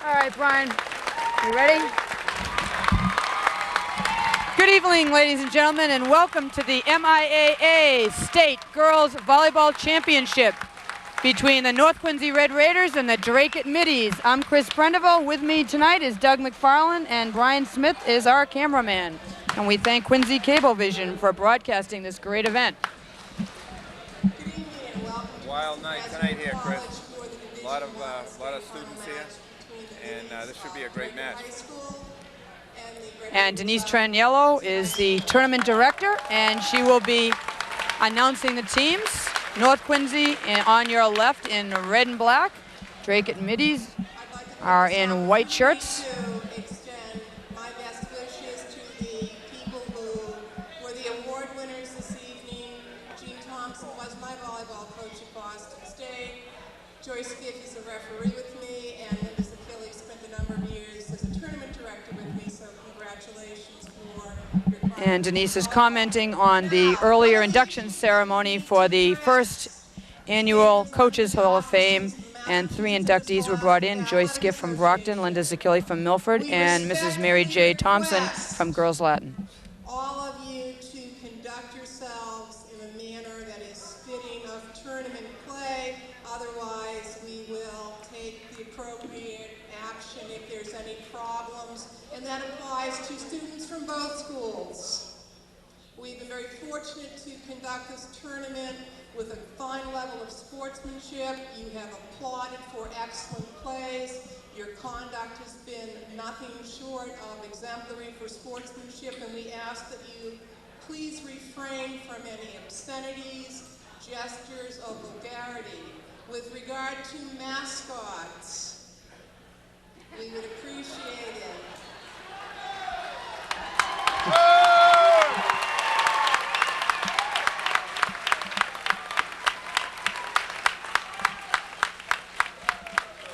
All right, Brian, you ready? Good evening, ladies and gentlemen, and welcome to the MIAA State Girls Volleyball Championship between the North Quincy Red Raiders and the Drake Middies. I'm Chris Prendeville. With me tonight is Doug McFarland, and Brian Smith is our cameraman. And we thank Quincy Cablevision for broadcasting this great event. Wild night tonight here, Chris. A lot of students here, and this should be a great match. And Denise Traniello is the tournament director, and she will be announcing the teams. North Quincy on your left in red and black. Drake at Middies are in white shirts. My best wishes to the people who were the award winners this evening. Jean Thompson was my volleyball coach at Boston State. Joyce Giff is a referee with me, and Linda Zakili spent a number of years as a tournament director with me, so congratulations for your And Denise is commenting on the earlier induction ceremony for the first annual Coaches Hall of Fame, and 3 inductees were brought in: Joyce Giff from Brockton, Linda Zakili from Milford, and Mrs. Mary J. Thompson from Girls Latin. all of you to conduct yourselves in a manner that is fitting of tournament play. Otherwise, we will take the appropriate action if there's any problems, and that applies to students from both schools. We've been very fortunate to conduct this tournament with a fine level of sportsmanship. You have applauded for excellent plays. Your conduct has been nothing short of exemplary for sportsmanship, and we ask that you please refrain from any obscenities, gestures of vulgarity. With regard to mascots, we would appreciate it.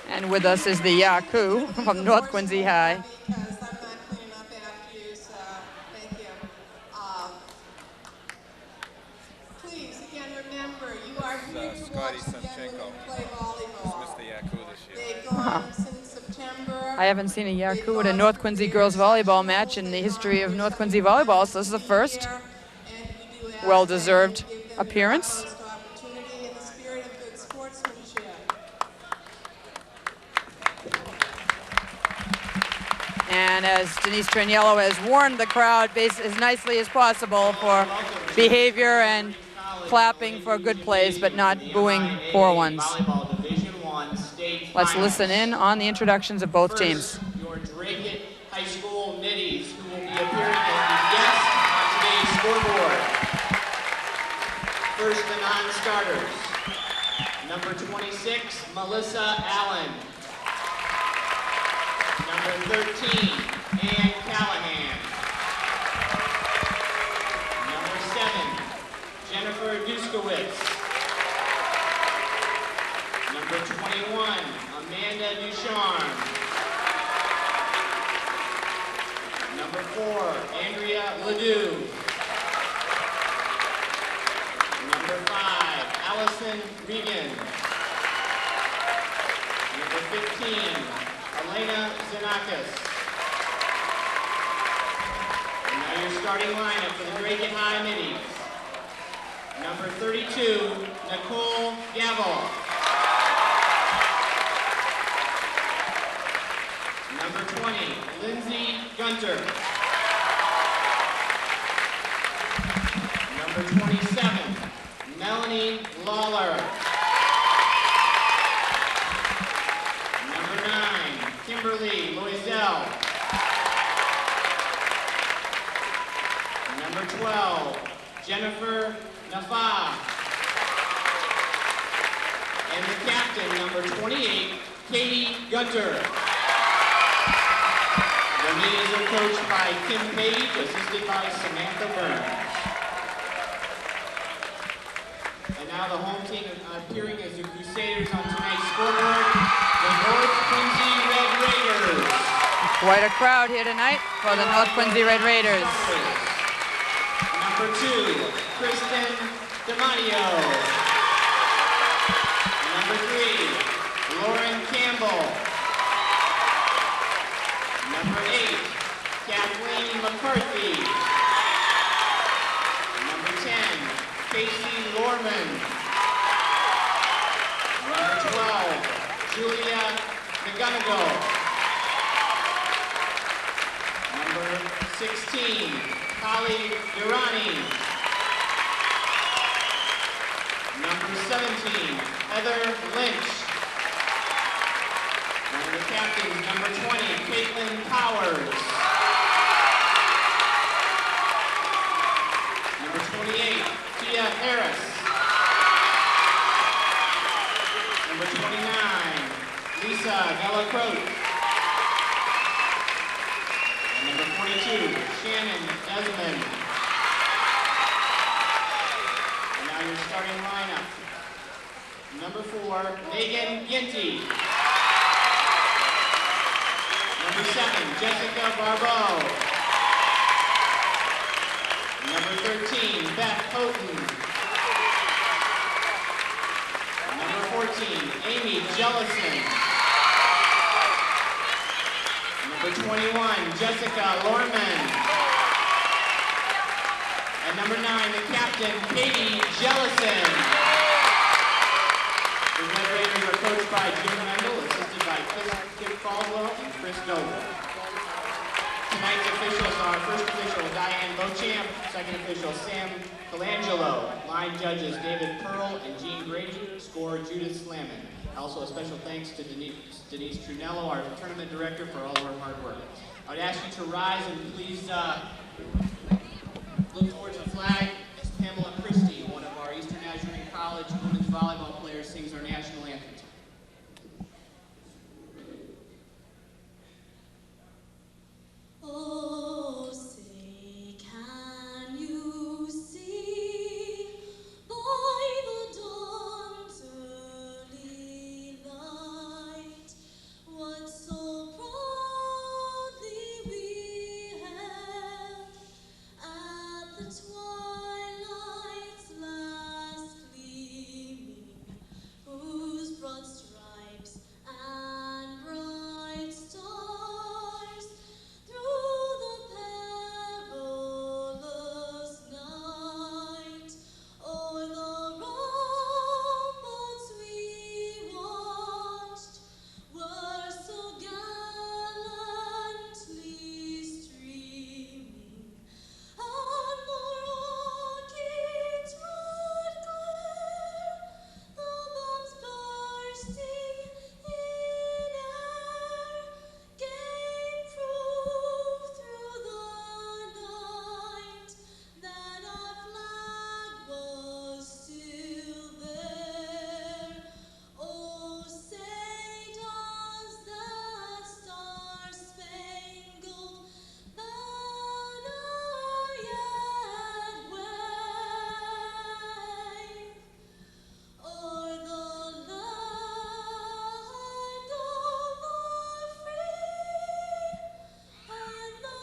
And with us is the Yaku from North Quincy High. Because I'm not cleaning up after you, so thank you. Please, again, remember, you are here to Scotty watch the young women Semchenko. play volleyball. Mr. Yaku this year. They've gone since September. I haven't seen a Yaku at a North Quincy girls volleyball match in the history of North Quincy volleyball, so this is the first And we do ask well-deserved that you give them appearance. the utmost opportunity in the spirit of good sportsmanship. And as Denise Traniello has warned the crowd as nicely as possible for behavior and clapping for good plays, but not booing poor ones. Volleyball Division I state Let's finals. listen in on the introductions of both teams. First, your Drake High School Middies, who will be appearing as the guests on today's scoreboard. First, the non-starters. Number 26, Melissa Allen. Number 13, Ann Callahan. Number 7, Jennifer Duskowitz. Number 21, Amanda Ducharme. Number 4, Andrea Ledoux. Number 5, Allison Regan. Number 15, Elena Zanakis. And now your starting lineup for the Drake High Middies. Number 32, Nicole Gavel. Number 20, Lindsay Gunter. Number 27, Melanie Lawler. Number 9, Kimberly Loisel. Number 12, Jennifer Nafa. And the captain, number 28, Katie Gunter. The Middies are coached by Kim Page, assisted by Samantha Burns. And now the home team appearing as the Crusaders on tonight's scoreboard, the North Quincy Red Raiders. Quite a crowd here tonight for the North Quincy Red Raiders. Number 2, Kristen DiMatteo. Number 3, Lauren Campbell. Kathleen McCarthy. Number 10, Casey Lorman. Number 12, Julia McGonigal. Number 16, Kali Durrani. Number 17, Heather Lynch. One of the captains, number 20, Caitlin Powers. Number 28, Tia Harris. Number 29, Lisa Delacroix. And number 42, Shannon Desmond. And now your starting lineup. Number 4, Megan Ginty. Number 7, Jessica Barbeau. Number 13, Beth Houghton. Number 14, Amy Jellison. Number 21, Jessica Lorman. And number 9, the captain, Katie Jellison. The Red Raiders are coached by Jim Mendel, assisted by Kip Caldwell and Chris Dover. Tonight's officials are first official Diane Beauchamp, second official Sam Colangelo, line judges David Pearl and Jean Grady, scorer Judith Slamman. Also a special thanks to Denise Trunello, our tournament director, for all of her hard work. I would ask you to rise and please look towards the flag. Miss Pamela Christie, one of our Eastern Nazarene College women's volleyball players, sings our national anthem. Oh, say, can you see by the dawn's early light what so proudly we held at the twilight's last gleaming, whose broad stripes and bright stars through the perilous night o'er the ramparts we watched were so gallantly streaming, and the rockets would glare, the bombs bursting in air gave proof through the night that our flag was still there. Oh, say does that star-spangled banner yet wave o'er the land of the free and the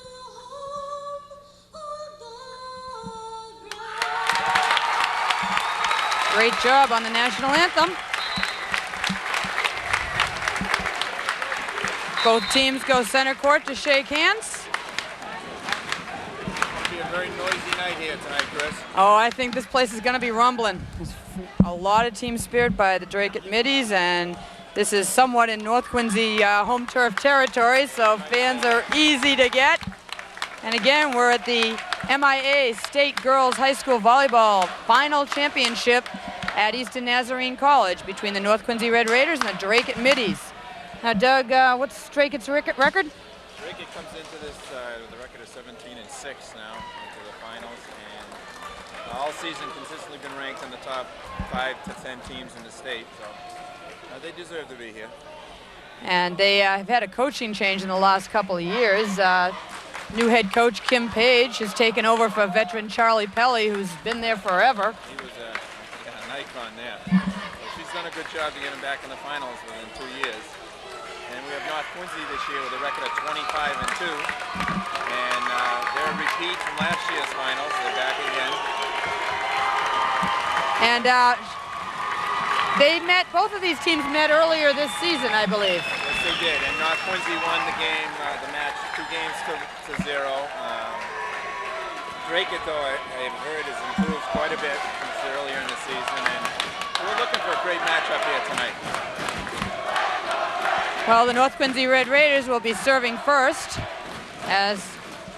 home of the brave? Great job on the national anthem. Both teams go center court to shake hands. It'll be a very noisy night here tonight, Chris. Oh, I think this place is going to be rumbling. There's a lot of team spirit by the Drake Middies, and this is somewhat in North Quincy home turf territory, so fans are easy to get. And again, we're at the MIA State Girls High School Volleyball Final Championship at Eastern Nazarene College between the North Quincy Red Raiders and the Drake Middies. Now, Doug, what's Drake's record? Drake comes into this with a record of 17-6 now into the finals, and all season consistently been ranked in the top 5 to 10 teams in the state, so they deserve to be here. And they have had a coaching change in the last couple of years. New head coach Kim Page has taken over for veteran Charlie Pelly, who's been there forever. He was an icon there. So she's done a good job to get him back in the finals within 2 years. And we have North Quincy this year with a record of 25-2. And they're a repeat from last year's finals. They're back again. And both of these teams met earlier this season, I believe. Yes, they did, and North Quincy won the game, the match, 2 games to 0. Drake, though, I've heard, has improved quite a bit since earlier in the season, and we're looking for a great matchup here tonight. Well, the North Quincy Red Raiders will be serving first as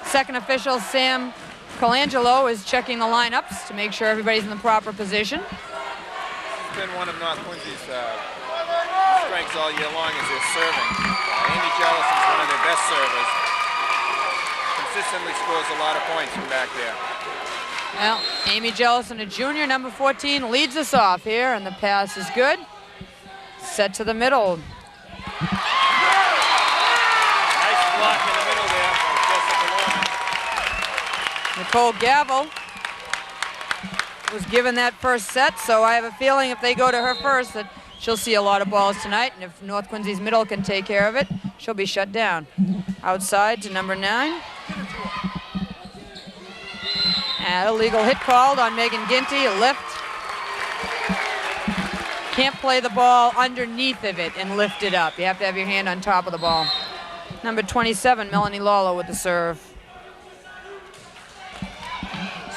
second official Sam Colangelo is checking the lineups to make sure everybody's in the proper position. It's been one of North Quincy's strengths all year long is their serving. Amy Jellison's one of their best servers. Consistently scores a lot of points from back there. Well, Amy Jellison, a junior, number 14, leads us off here, and the pass is good. Set to the middle. Nice block in the middle there by Jessica Lorman. Nicole Gavel was given that first set, so I have a feeling if they go to her first that she'll see a lot of balls tonight, and if North Quincy's middle can take care of it, she'll be shut down. Outside to number 9. And illegal hit called on Megan Ginty, a lift. Can't play the ball underneath of it and lift it up. You have to have your hand on top of the ball. Number 27, Melanie Lawler with the serve.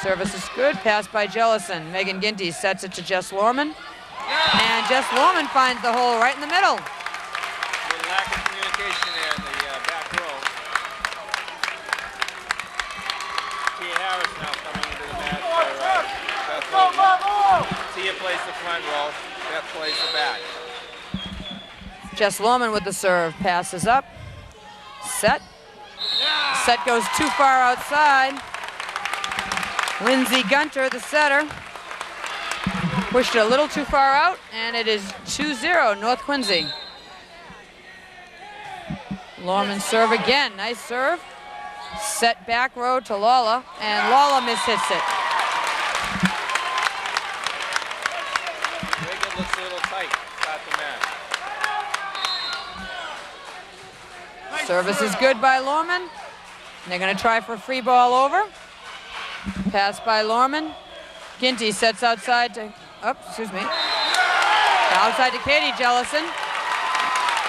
Service is good, pass by Jellison. Megan Ginty sets it to Jess Lorman. And Jess Lorman finds the hole right in the middle. A little lack of communication there in the back row. Tia Harris now coming into the match for Beth Lorman. Tia plays the front row, Beth plays the back. Jess Lorman with the serve, passes up. Set. Set goes too far outside. Lindsay Gunter, the setter, pushed it a little too far out, and it is 2-0, North Quincy. Lorman serve again, nice serve. Set back row to Lawler, and Lawler mishits it. Reagan looks a little tight, start the match. Service is good by Lorman. And they're gonna try for a free ball over. Pass by Lorman. Ginty sets outside to, outside to Katie Jellison.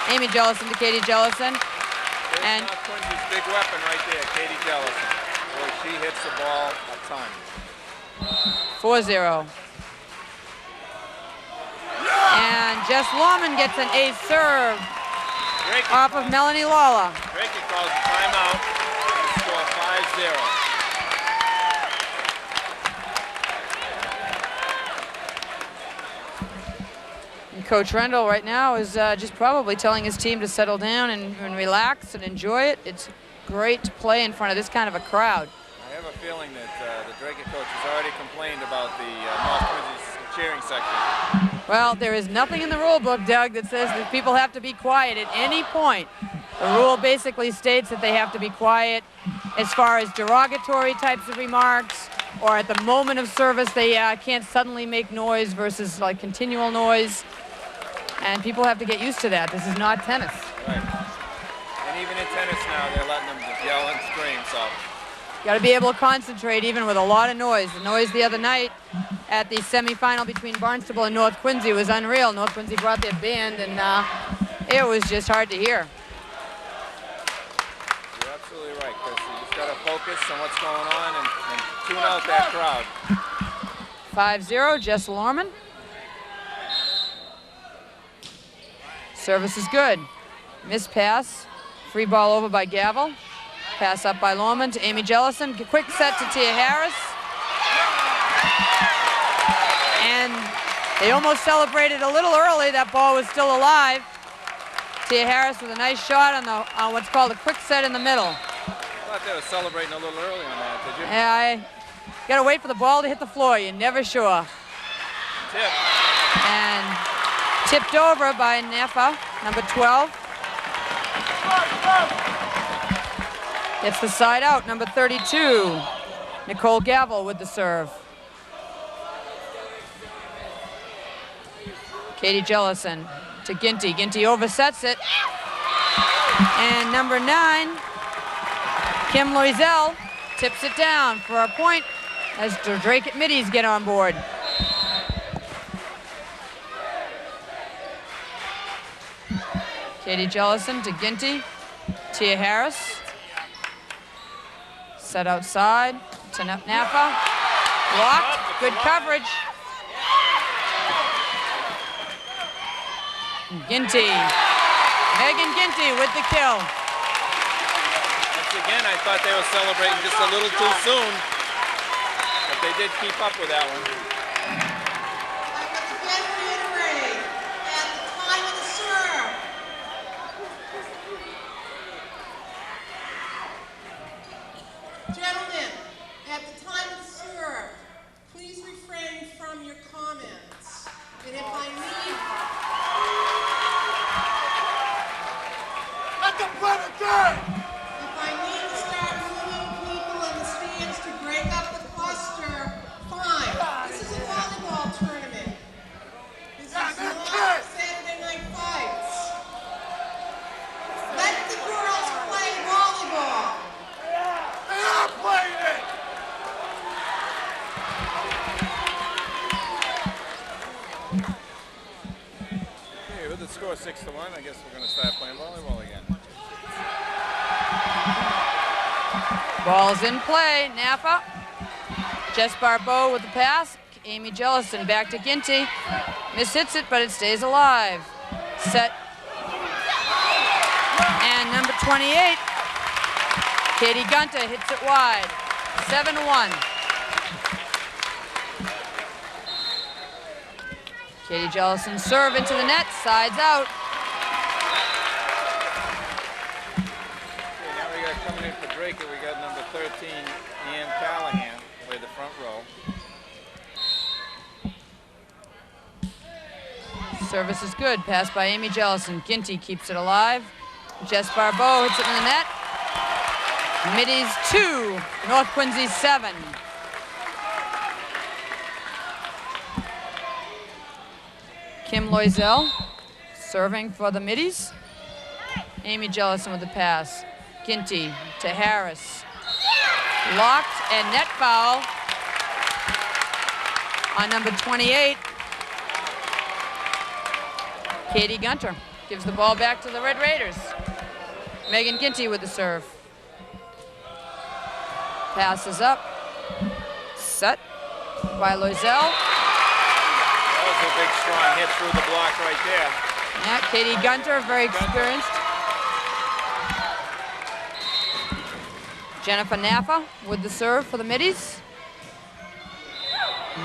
Amy Jellison to Katie Jellison. There's And North Quincy's big weapon right there, Katie Jellison. Boy, she hits the ball a ton. 4-0. And Jess Lorman gets an ace serve off of Melanie Lawler. Drake calls a timeout to score 5-0. And Coach Rendell right now is just probably telling his team to settle down and relax and enjoy it. It's great to play in front of this kind of a crowd. I have a feeling that the Drake coach has already complained about the North Quincy's cheering section. Well, there is nothing in the rule book, Doug, that says that people have to be quiet at any point. The rule basically states that they have to be quiet as far as derogatory types of remarks, or at the moment of service they can't suddenly make noise versus like continual noise. And people have to get used to that. This is not tennis. Right. And even in tennis now, they're letting them just yell and scream, so. Got to be able to concentrate even with a lot of noise. The noise the other night at the semifinal between Barnstable and North Quincy was unreal. North Quincy brought their band, and it was just hard to hear. You're absolutely right, Chris. You just got to focus on what's going on and tune out that crowd. 5-0, Jess Lorman. Service is good. Miss pass. Free ball over by Gavel. Pass up by Lorman to Amy Jellison. Quick set to Tia Harris. And they almost celebrated a little early. That ball was still alive. Tia Harris with a nice shot on what's called a quick set in the middle. I thought they were celebrating a little early on that, did you? Yeah, I got to wait for the ball to hit the floor. You're never sure. Tip. And tipped over by Neffa, number 12. Gets the side out, number 32. Nicole Gavel with the serve. Katie Jellison to Ginty. Ginty oversets it. And number 9, Kim Loisel, tips it down for a point as the Drake at Middies get on board. Katie Jellison to Ginty. Tia Harris. Set outside to Naffa. Blocked. Good coverage. Ginty. Megan Ginty with the kill. Once again, I thought they were celebrating just a little too soon, but they did keep up with that one. I must again reiterate, at the time of the serve, gentlemen, at the time of the serve, please refrain from your comments. And if I need, if I need to start moving people in the stands to break up the cluster, fine. This is a volleyball tournament. This is not Saturday Night Fights. Let the girls play volleyball. Okay, with the score 6-1, I guess we're going to start playing volleyball again. Ball's in play. Naffa. Jess Barbeau with the pass. Amy Jellison back to Ginty. Miss hits it, but it stays alive. Set. And number 28, Katie Gunter hits it wide. 7-1. Katie Jellison serve into the net. Sides out. Okay, now we got coming in for Drake, we got number 13, Ian Callahan, play the front row. Service is good. Pass by Amy Jellison. Ginty keeps it alive. Jess Barbeau hits it in the net. Middies 2, North Quincy 7. Kim Loisel serving for the Middies. Amy Jellison with the pass. Ginty to Harris. Locked and net foul on number 28. Katie Gunter gives the ball back to the Red Raiders. Megan Ginty with the serve. Passes up. Set by Loisel. That was a big strong hit through the block right there. Yeah, Katie Gunter, very experienced. Jennifer Naffa with the serve for the Middies.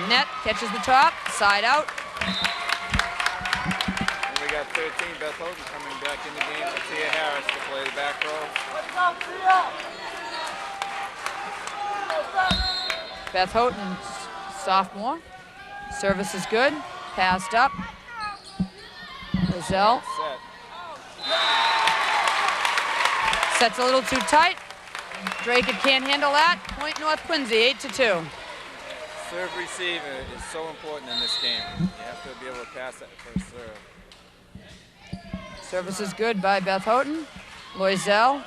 Net catches the top, side out. And we got 13, Beth Houghton coming back in the game for Tia Harris to play the back row. Beth Houghton, sophomore. Service is good. Passed up. Loisel Set. sets a little too tight. Drake can't handle that. Point North Quincy, 8-2. Serve receive is so important in this game. You have to be able to pass that first serve. Service is good by Beth Houghton. Loisel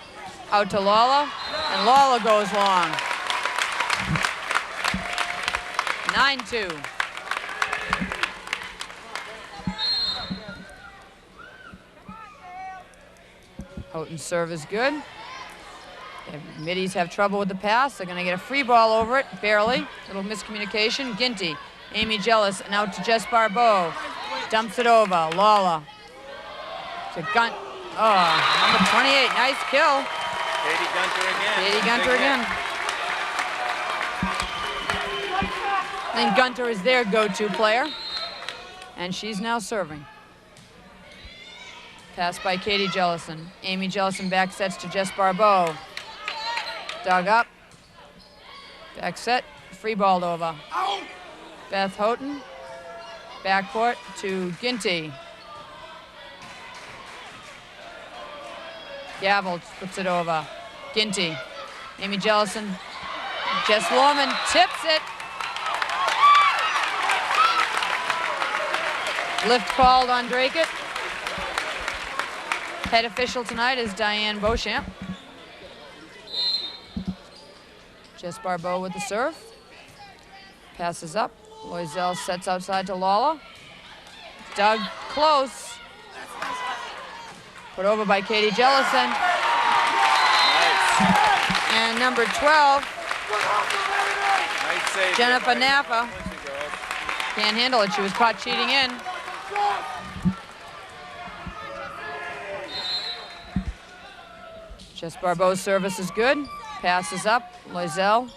out to Lawler, and Lawler goes long. 9-2. Houghton's serve is good. The Middies have trouble with the pass. They're going to get a free ball over it, barely. Little miscommunication. Ginty, Amy Jellis, and out to Jess Barbeau. Dumps it over. Lawler to Gun. Oh, number 28. Nice kill. Katie Gunter again. Katie Gunter Big again. hit. I think Gunter is their go-to player, and she's now serving. Pass by Katie Jellison. Amy Jellison back sets to Jess Barbeau. Dug up. Back set. Free balled over. Beth Houghton. Backcourt to Ginty. Gavel puts it over. Ginty. Amy Jellison. Jess Lorman tips it. Lift called on Drake. Head official tonight is Diane Beauchamp. Jess Barbeau with the serve. Passes up. Loisel sets outside to Lawler. Dug close. Put over by Katie Jellison. Nice. And number 12, Nice save. Jennifer Napa. Quincy girls. Can't handle it. She was caught cheating in. Jess Barbeau's service is good. Passes up. Loisel.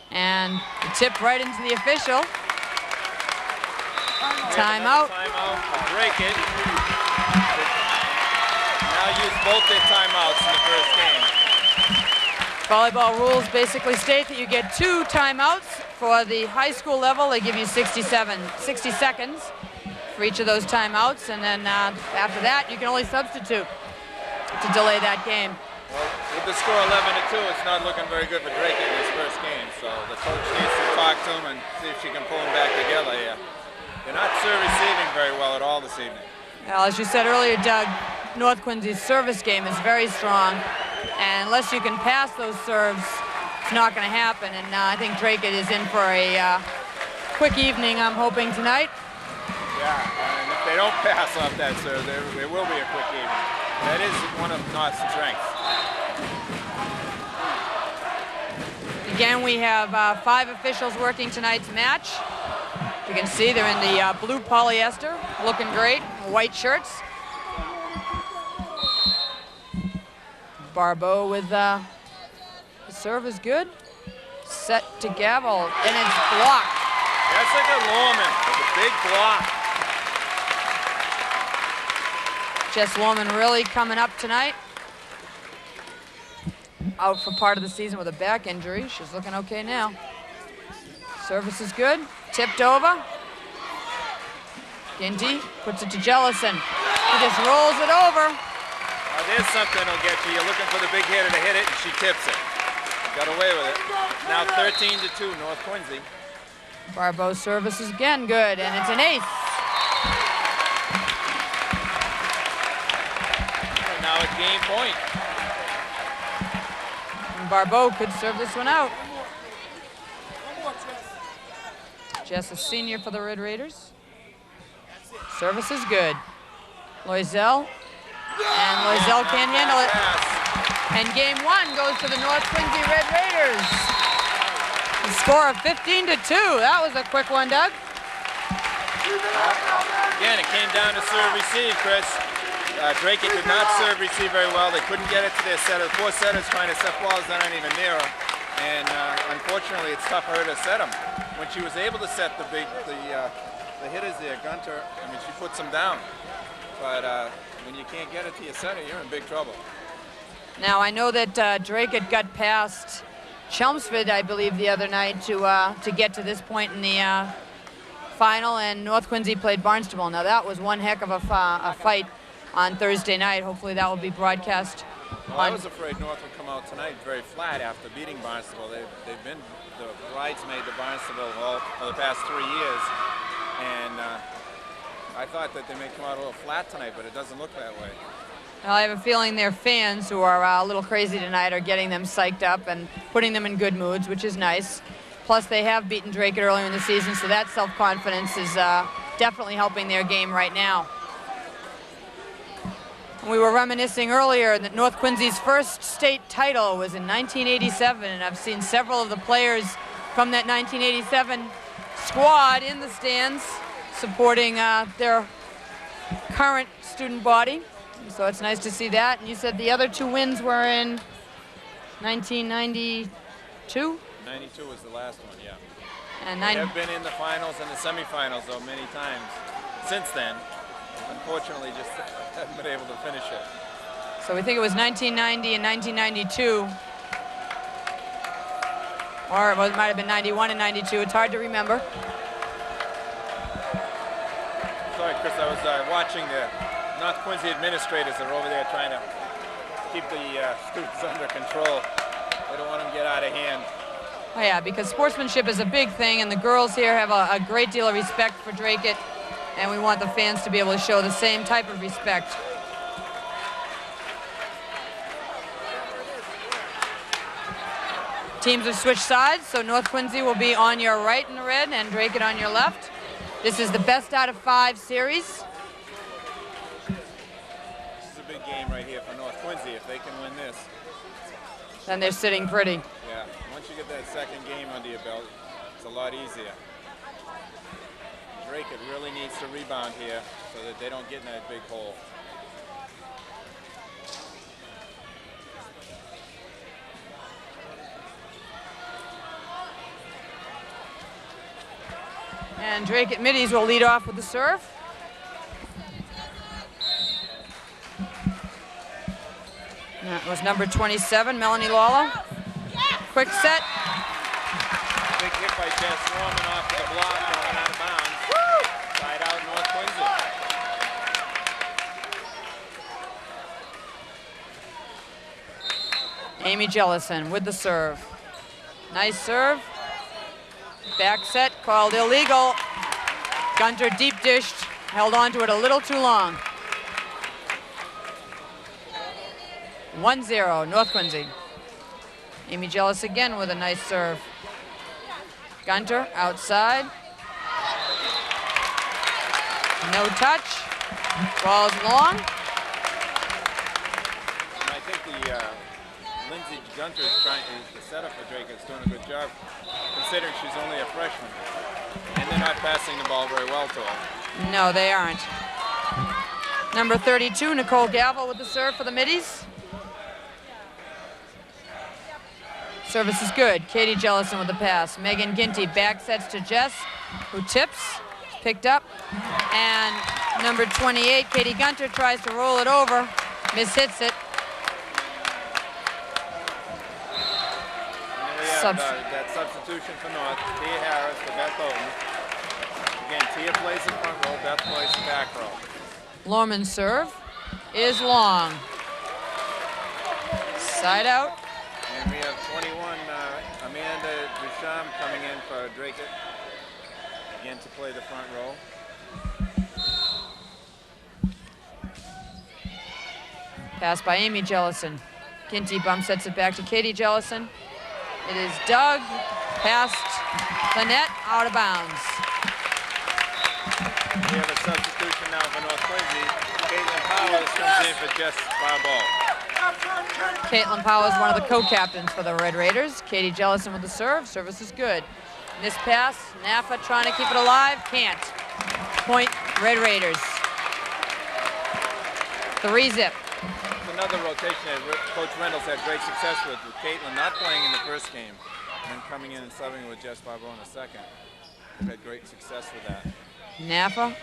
And the tip right into the official. Timeout. Timeout. Break it. Now use both their timeouts in the first game. Volleyball rules basically state that you get 2 timeouts. For the high school level, they give you 60 seconds for each of those timeouts. And then after that, you can only substitute to delay that game. Well, with the score 11-2, it's not looking very good for Drake in this first game. So the coach needs to talk to him and see if she can pull them back together here. They're not serve receiving very well at all this evening. Well, as you said earlier, Doug, North Quincy's service game is very strong. And unless you can pass those serves, it's not going to happen. And I think Drake is in for a quick evening, I'm hoping, tonight. Yeah, and if they don't pass off that serve, there will be a quick evening. That is one of North's strengths. Again, we have 5 officials working tonight's match. You can see they're in the blue polyester, looking great, white shirts. Barbeau with the serve is good. Set to gavel, and it's blocked. Jessica Lorman with a big block. Jess Lorman really coming up tonight. Out for part of the season with a back injury. She's looking okay now. Service is good. Tipped over. Ginty puts it to Jellison. He just rolls it over. Now there's something that'll get you. You're looking for the big hitter to hit it, and she tips it. Got away with it. Now 13-2, North Quincy. Barbeau's service is again good, and it's an ace. And now at game point. And Barbeau could serve this one out. Jess, a senior for the Red Raiders. Service is good. Loisel. And Loisel can't handle it. And game 1 goes to the North Quincy Red Raiders. A score of 15-2. That was a quick one, Doug. Again, it came down to serve receive, Chris. Drake did not serve receive very well. They couldn't get it to their setter. The 4 setters trying to set balls that aren't even near her. And unfortunately, it's tough for her to set them. When she was able to set the hitters there, Gunter, I mean, she puts them down. But when you can't get it to your setter, you're in big trouble. Now, I know that Drake had got past Chelmsford, I believe, the other night to get to this point in the final, and North Quincy played Barnstable. Now, that was one heck of a fight on Thursday night. Hopefully that will be broadcast. Well, I was afraid North would come out tonight very flat after beating Barnstable. They've been the bridesmaid to Barnstable for the past 3 years, and I thought that they may come out a little flat tonight, but it doesn't look that way. Well, I have a feeling their fans, who are a little crazy tonight, are getting them psyched up and putting them in good moods, which is nice. Plus, they have beaten Drake earlier in the season, so that self-confidence is definitely helping their game right now. We were reminiscing earlier that North Quincy's first state title was in 1987, and I've seen several of the players from that 1987 squad in the stands supporting their current student body. So it's nice to see that. And you said the other 2 wins were in 1992? 92 was the last one, yeah. And They have been in the finals and the semifinals, though, many times since then. Unfortunately, just haven't been able to finish it. So we think it was 1990 and 1992. Or it might have been 91 and 92. It's hard to remember. Sorry, Chris, I was watching the North Quincy administrators that are over there trying to keep the students under control. They don't want them to get out of hand. Oh yeah, because sportsmanship is a big thing, and the girls here have a great deal of respect for Drake, and we want the fans to be able to show the same type of respect. Teams have switched sides, so North Quincy will be on your right in the red and Drake on your left. This is the best out of 5 series. This is a big here for North Quincy if they can win this. Then they're sitting pretty. Yeah, once you get that second game under your belt, it's a lot easier. Drake really needs to rebound here so that they don't get in that big hole. And Drake at Middies will lead off with the serve. That was number 27, Melanie Lawler. Quick set. Big hit by Jess Norman off the block, going out of bounds. Side out North Quincy. Amy Jellison with the serve. Nice serve. Back set, called illegal. Gunter deep dished, held on to it a little too long. 1-0, North Quincy. Amy Jealous again with a nice serve. Gunter outside. No touch. Ball's long. And I think Lindsay Gunter is trying the setup for Drake is doing a good job, considering she's only a freshman. And they're not passing the ball very well to her. No, they aren't. Number 32, Nicole Gavel with the serve for the Middies. Service is good. Katie Jellison with the pass. Megan Ginty back sets to Jess, who tips, picked up. And number 28, Katie Gunter, tries to roll it over, mishits it. And then we have that substitution for North. Tia Harris for Beth Oden. Again, Tia plays the front row, Beth plays the back row. Lorman's serve is long. Side out. And we have 21, Amanda Duchamp coming in for Drake. Again to play the front row. Pass by Amy Jellison. Ginty bump sets it back to Katie Jellison. It is dug past the net, out of bounds. We have a substitution now for North Quincy. Caitlin Powers comes in for Jess Barbeau. Caitlin Powers, one of the co-captains for the Red Raiders. Katie Jellison with the serve. Service is good. This pass, Naffa trying to keep it alive. Can't. Point, Red Raiders. 3-zip. Another rotation that Coach Reynolds had great success with Caitlin not playing in the first game and then coming in and subbing with Jess Barbeau in the second. They've had great success with that. Naffa.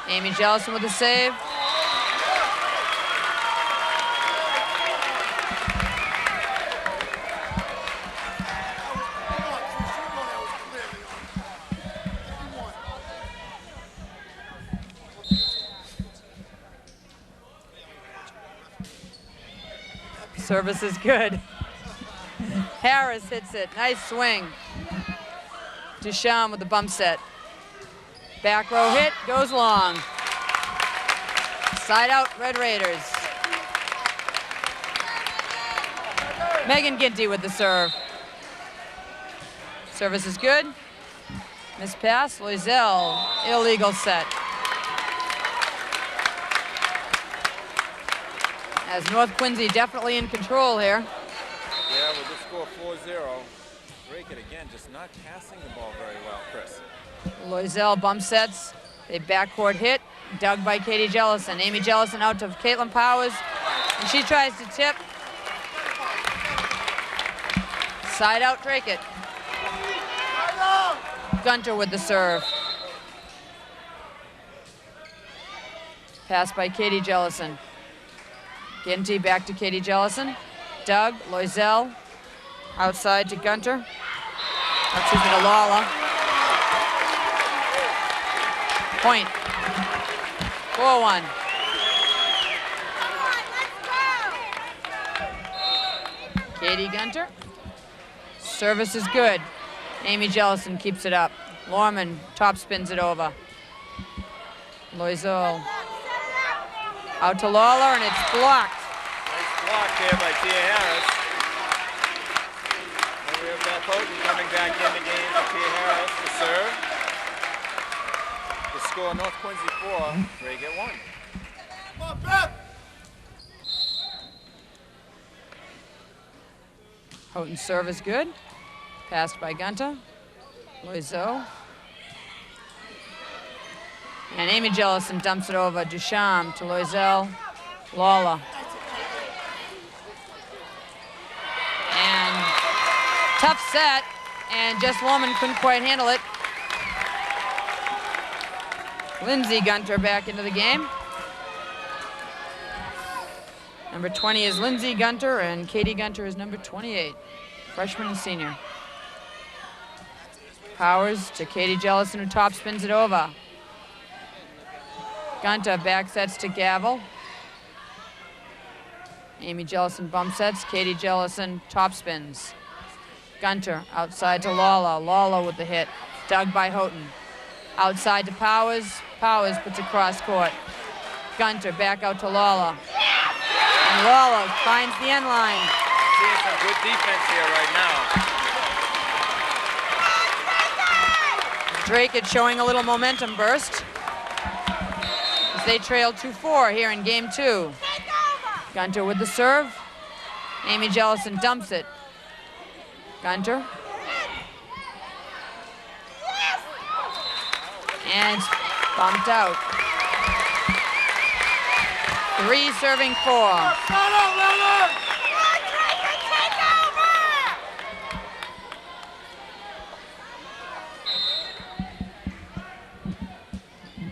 Amy Jellison with the save. Service is good. Harris hits it. Nice swing. Duchamp with the bump set. Back row hit, goes long. Side out, Red Raiders. Megan Ginty with the serve. Service is good. Miss pass, Loiselle, illegal set. As North Quincy definitely in control here. Yeah, with the score 4-0. Drake again, just not passing the ball very well, Chris. Loiselle bump sets. A backcourt hit, dug by Katie Jellison. Amy Jellison out to Caitlin Powers, and she tries to tip. Side out, Drake it. Gunter with the serve. Pass by Katie Jellison. Ginty back to Katie Jellison. Doug, Loiselle, outside to Gunter. Excuse me, to Lawler. Point. 4-1. Katie Gunter. Service is good. Amy Jellison keeps it up. Lorman top spins it over. Loiselle. Out to Lawler, and it's blocked. Nice block there by Tia Harris. And we have Beth Houghton coming back in the game for Tia Harris to serve. The score, North Quincy 4, Drake at 1. Come on, Beth! Houghton's serve is good. Passed by Gunter. Loiseau. And Amy Jellison dumps it over. Ducharme to Loisel. Lawler. And tough set. And Jess Lorman couldn't quite handle it. Lindsay Gunter back into the game. Number 20 is Lindsay Gunter, and Katie Gunter is number 28, freshman and senior. Powers to Katie Jellison, who top spins it over. Gunter back sets to Gavel. Amy Jellison bump sets. Katie Jellison top spins. Gunter outside to Lawler. Lawler with the hit. Dug by Houghton. Outside to Powers. Powers puts it cross court. Gunter back out to Lawler. And Lawler finds the end line. Seeing some good defense here right now. Drake showing a little momentum burst as they trail 2-4 here in game 2. Gunter with the serve. Amy Jellison dumps it. Gunter. And it's bumped out. 3 serving 4.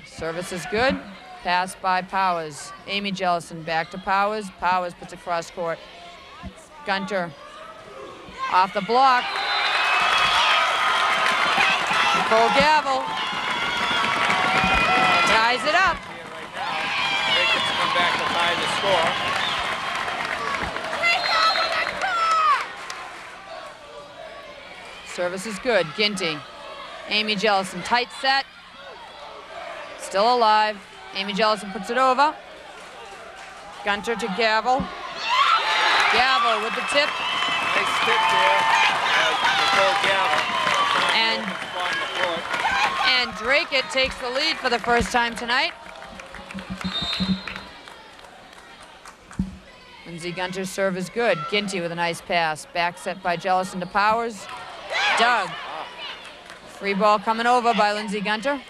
Service is good. Pass by Powers. Amy Jellison back to Powers. Powers puts it cross court. Gunter off the block. Nicole Gavel ties it up. Here right now, Drake gets to come back to tie the score. Service is good. Ginty. Amy Jellison, tight set. Still alive. Amy Jellison puts it over. Gunter to Gavel. Gavel with the tip. Nice tip there. Nicole Gavel. And Drake takes the lead for the first time tonight. Lindsay Gunter's serve is good. Ginty with a nice pass. Back set by Jellison to Powers. Dug. Free ball coming over by Lindsay Gunter.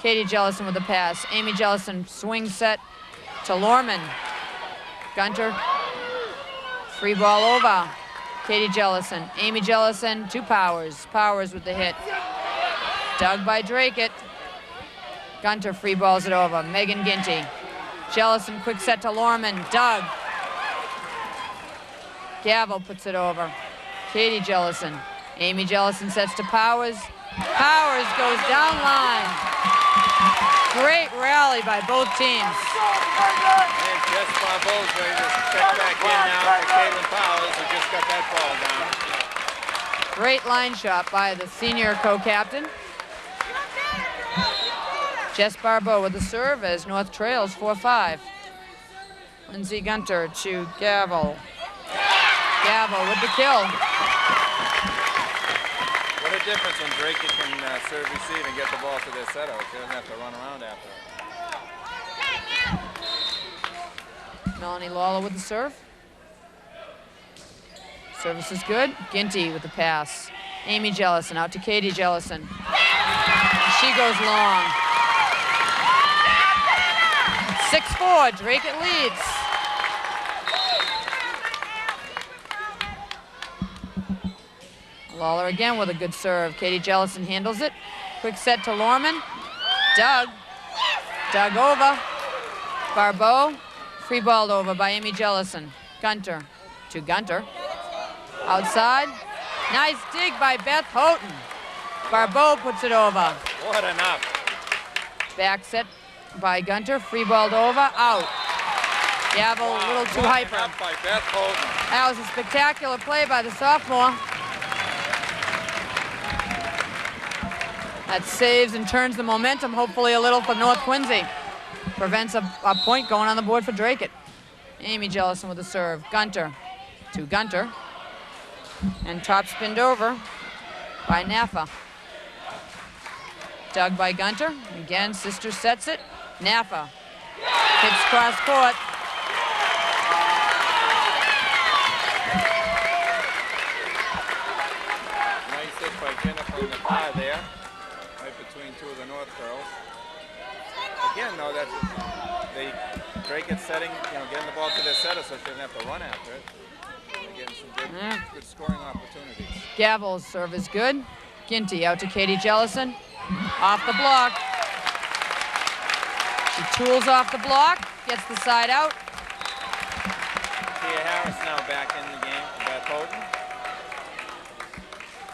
Katie Jellison with the pass. Amy Jellison swing set to Lorman. Gunter. Free ball over. Katie Jellison. Amy Jellison to Powers. Powers with the hit. Dug by Drake. Gunter free balls it over. Megan Ginty. Jellison quick set to Lorman. Dug. Gavel puts it over. Katie Jellison. Amy Jellison sets to Powers. Powers goes down line. Great rally by both teams. And Jess Barbeau's ready to check back in now for Caitlin Powers, who just got that ball down. Great line shot by the senior co-captain. Jess Barbeau with the serve as North trails 4-5. Lindsay Gunter to Gavel. Gavel with the kill. What a difference when Drake can serve, receive, and get the ball to their setter. She doesn't have to run around after it. Melanie Lawler with the serve. Service is good. Ginty with the pass. Amy Jellison out to Katie Jellison. And she goes long. 6-4, Drake leads. Lawler again with a good serve. Katie Jellison handles it. Quick set to Lorman. Dug. Dug over. Barbeau. Free balled over by Amy Jellison. Gunter to Gunter. Outside. Nice dig by Beth Houghton. Barbeau puts it over. What an up. Back set by Gunter. Free balled over. Out. Gavel a little too What an hyper. up by Beth Houghton. That was a spectacular play by the sophomore. That saves and turns the momentum, hopefully a little for North Quincy. Prevents a point going on the board for Drake. Amy Jellison with the serve. Gunter to Gunter. And top spinned over by Naffa. Dug by Gunter. Again, sister sets it. Naffa hits cross court. par there, right between two of the North girls. Again, though, Drakett's setting, getting the ball to their setter so she doesn't have to run after it. They're getting some good scoring opportunities. Gavel's serve is good. Ginty out to Katie Jellison. Off the block. She tools off the block, gets the side out. Tia Harris now back in the game for Beth Houghton.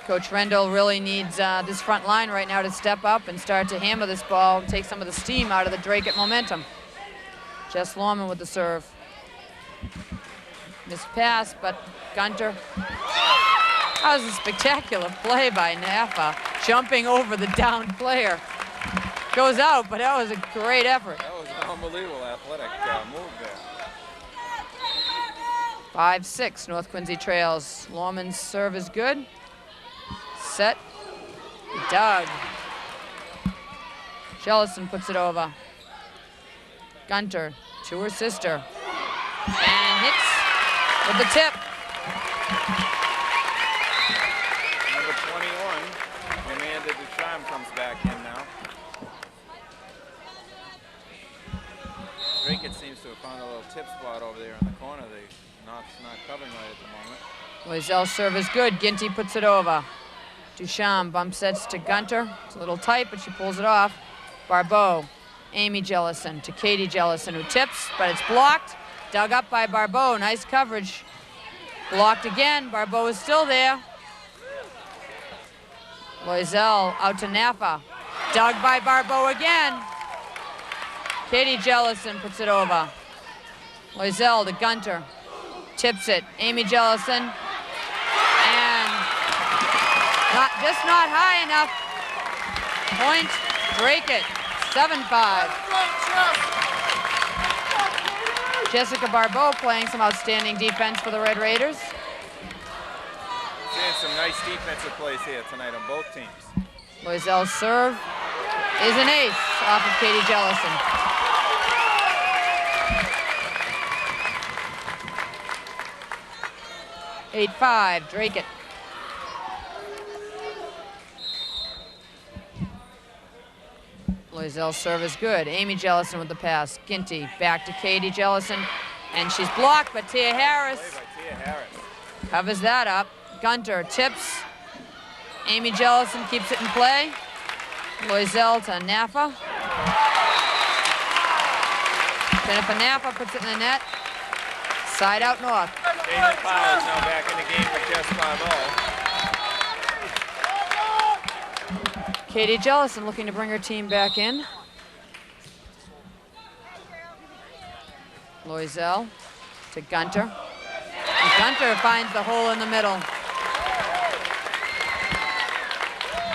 Coach Rendell really needs this front line right now to step up and start to hammer this ball and take some of the steam out of the Dracut momentum. Jess Lorman with the serve. Missed pass, but Gunter. That was a spectacular play by Naffa, jumping over the downed player. Goes out, but that was a great effort. That was an unbelievable athletic move there. 5-6, North Quincy trails. Lorman's serve is good. Set. Doug. Jellison puts it over. Gunter to her sister. And hits with the tip. Number 21, Amanda Ducharme comes back in now. Dracut seems to have found a little tip spot over there in the corner. Not covering right at the moment. Loisel's serve is good. Ginty puts it over. Ducharme bump sets to Gunter. It's a little tight, but she pulls it off. Barbeau. Amy Jellison to Katie Jellison, who tips, but it's blocked. Dug up by Barbeau. Nice coverage. Blocked again. Barbeau is still there. Loisel out to Naffa. Dug by Barbeau again. Katie Jellison puts it over. Loisel to Gunter. Tips it. Amy Jellison. And just not high enough. Point Dracut. 7-5. Jessica Barbeau playing some outstanding defense for the Red Raiders. Seeing some nice defensive plays here tonight on both teams. Loisel's serve is an ace off of Katie Jellison. (8-5), Dracut. Loisel's serve is good. Amy Jellison with the pass. Ginty back to Katie Jellison, and she's blocked, but Tia Harris Play by Tia Harris. covers that up. Gunter tips. Amy Jellison keeps it in play. Loisel to Naffa. Jennifer Naffa puts it in the net. Side out north. Dana Powers now back in the game for Jess Barbeau. Katie Jellison looking to bring her team back in. Loisel to Gunter. And Gunter finds the hole in the middle.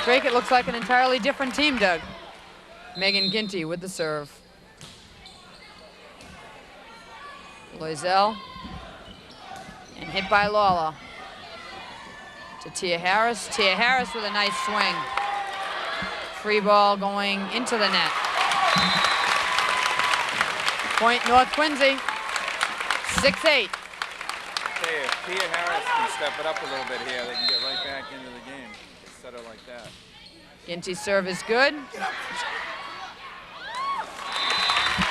Dracut looks like an entirely different team, Doug. Megan Ginty with the serve. Loisel. And hit by Lawler. To Tia Harris. Tia Harris with a nice swing. Free ball going into the net. Point North Quincy. 6-8. Okay, if Tia Harris can step it up a little bit here, they can get right back into the game. Set her like that. Ginty's serve is good.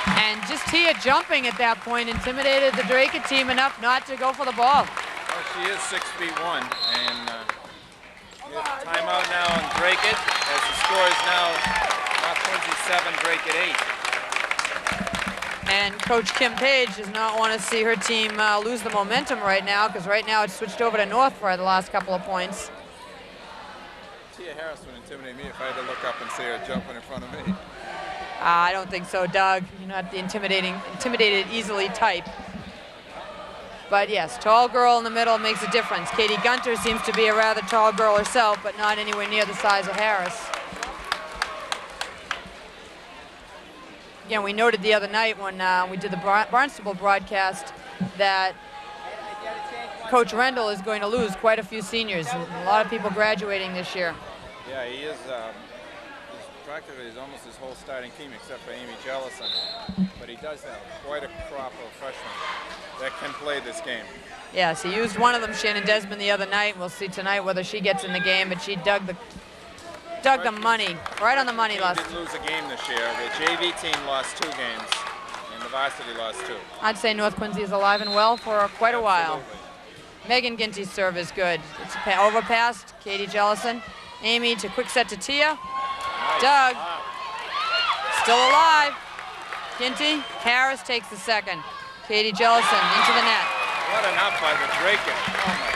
And just Tia jumping at that point intimidated the Dracut team enough not to go for the ball. Well, she is 6'1", and timeout now on Dracut as the score is now North Quincy 7, Dracut 8. And Coach Kim Page does not want to see her team lose the momentum right now, because right now it's switched over to North for the last couple of points. Tia Harris would intimidate me if I had to look up and see her jumping in front of me. I don't think so, Doug. You're not the intimidated easily type. But yes, tall girl in the middle makes a difference. Katie Gunter seems to be a rather tall girl herself, but not anywhere near the size of Harris. Again, we noted the other night when we did the Barnstable broadcast that Coach Rendell is going to lose quite a few seniors. A lot of people graduating this year. Yeah, he is. Practically is almost his whole starting team except for Amy Jellison. But he does have quite a crop of freshmen that can play this game. Yes, he used one of them, Shannon Desmond, the other night. We'll see tonight whether she gets in the game, but she dug the Doug the money, right on the money Team last. didn't lose a game this year. The JV team lost 2 games, and the varsity lost 2. I'd say North Quincy is alive and well for quite a while. Absolutely. Megan Ginty's serve is good. It's overpassed. Katie Jellison. Amy to quick set to Tia. Nice. Doug. Wow. Still alive. Ginty. Harris takes the second. Katie Jellison into the net. What an up by the Draken. Oh my.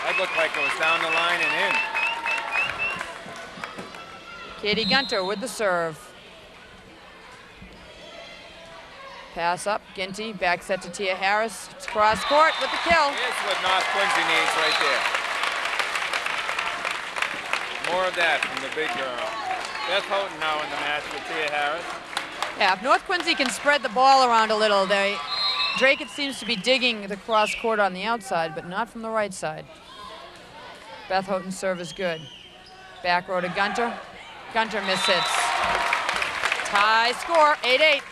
That looked like it was down the line and in. Katie Gunter with the serve. Pass up, Ginty, back set to Tia Harris. It's cross court with the kill. Here's what North Quincy needs right there. More of that from the big girl. Beth Houghton now in the match with Tia Harris. Yeah, if North Quincy can spread the ball around a little, Drake, it seems to be digging the cross court on the outside, but not from the right side. Beth Houghton's serve is good. Back row to Gunter. Gunter miss hits. Tie score, 8-8.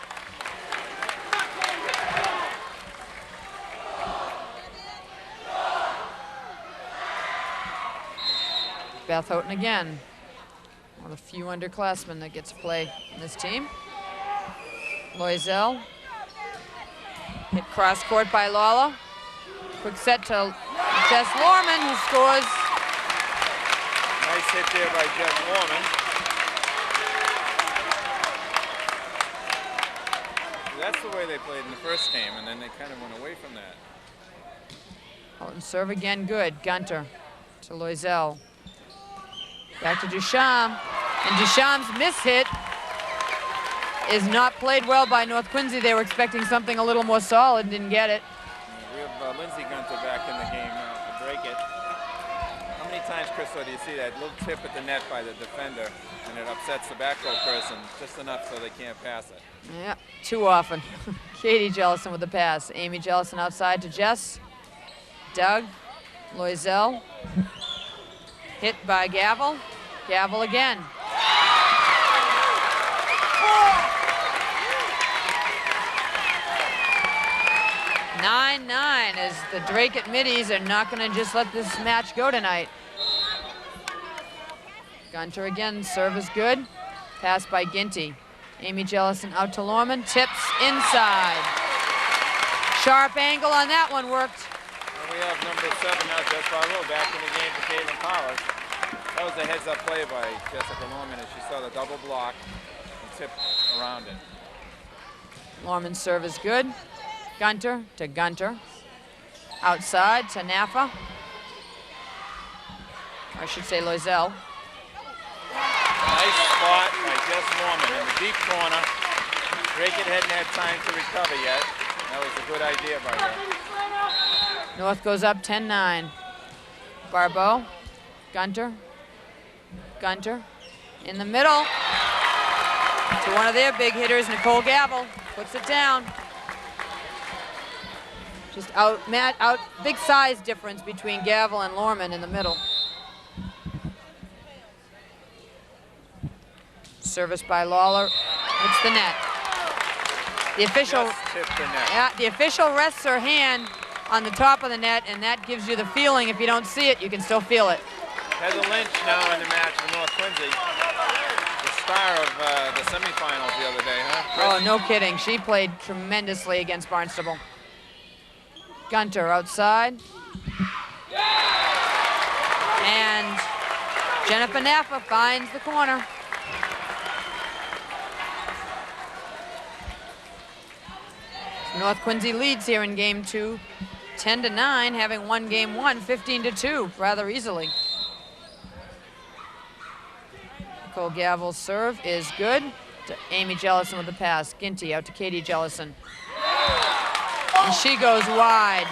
Beth Houghton again. One of the few underclassmen that gets to play in this team. Loisel. Hit cross court by Lala. Quick set to Jess Lorman, who scores. Nice hit there by Jess Lorman. That's the way they played in the first game, and then they kind of went away from that. Houghton serve again, good. Gunter to Loisel. Back to Duchamp. And Duchamp's miss hit is not played well by North Quincy. They were expecting something a little more solid and didn't get it. We have Lindsay Gunter back in the game now to break it. How many times, Crystal, do you see that little tip at the net by the defender and it upsets the back row person just enough so they can't pass it? Yeah, too often. Katie Jellison with the pass. Amy Jellison outside to Jess. Doug. Loisel. Hit by Gavel. Gavel again. 9-9 as the Drake at Middies are not going to just let this match go tonight. Gunter again, serve is good. Pass by Ginty. Amy Jellison out to Lorman, tips inside. Sharp angle on that one worked. And we have number 7 now, Jess Barlow, back in the game for Caitlin Powers. That was a heads-up play by Jessica Lorman as she saw the double block and tipped around it. Lorman's serve is good. Gunter to Gunter. Outside to Naffa. Or I should say Loisel. Nice spot by Jess Lorman in the deep corner. Drake hadn't had time to recover yet. That was a good idea by her. North goes up 10-9. Barbeau. Gunter. Gunter. In the middle. To one of their big hitters, Nicole Gavel. Puts it down. Just out, big size difference between Gavel and Lorman in the middle. Service by Lawler. It's the net. The official, Just tipped the net. yeah, the official rests her hand on the top of the net, and that gives you the feeling. If you don't see it, you can still feel it. Heather Lynch now in the match for North Quincy. The star of the semifinals the other day, huh? Chris? Oh, no kidding. She played tremendously against Barnstable. Gunter outside. And Jennifer Naffa finds the corner. North Quincy leads here in game 2, 10-9, having won game 1, 15-2, rather easily. Nicole Gavel's serve is good. To Amy Jellison with the pass. Ginty out to Katie Jellison. And she goes wide.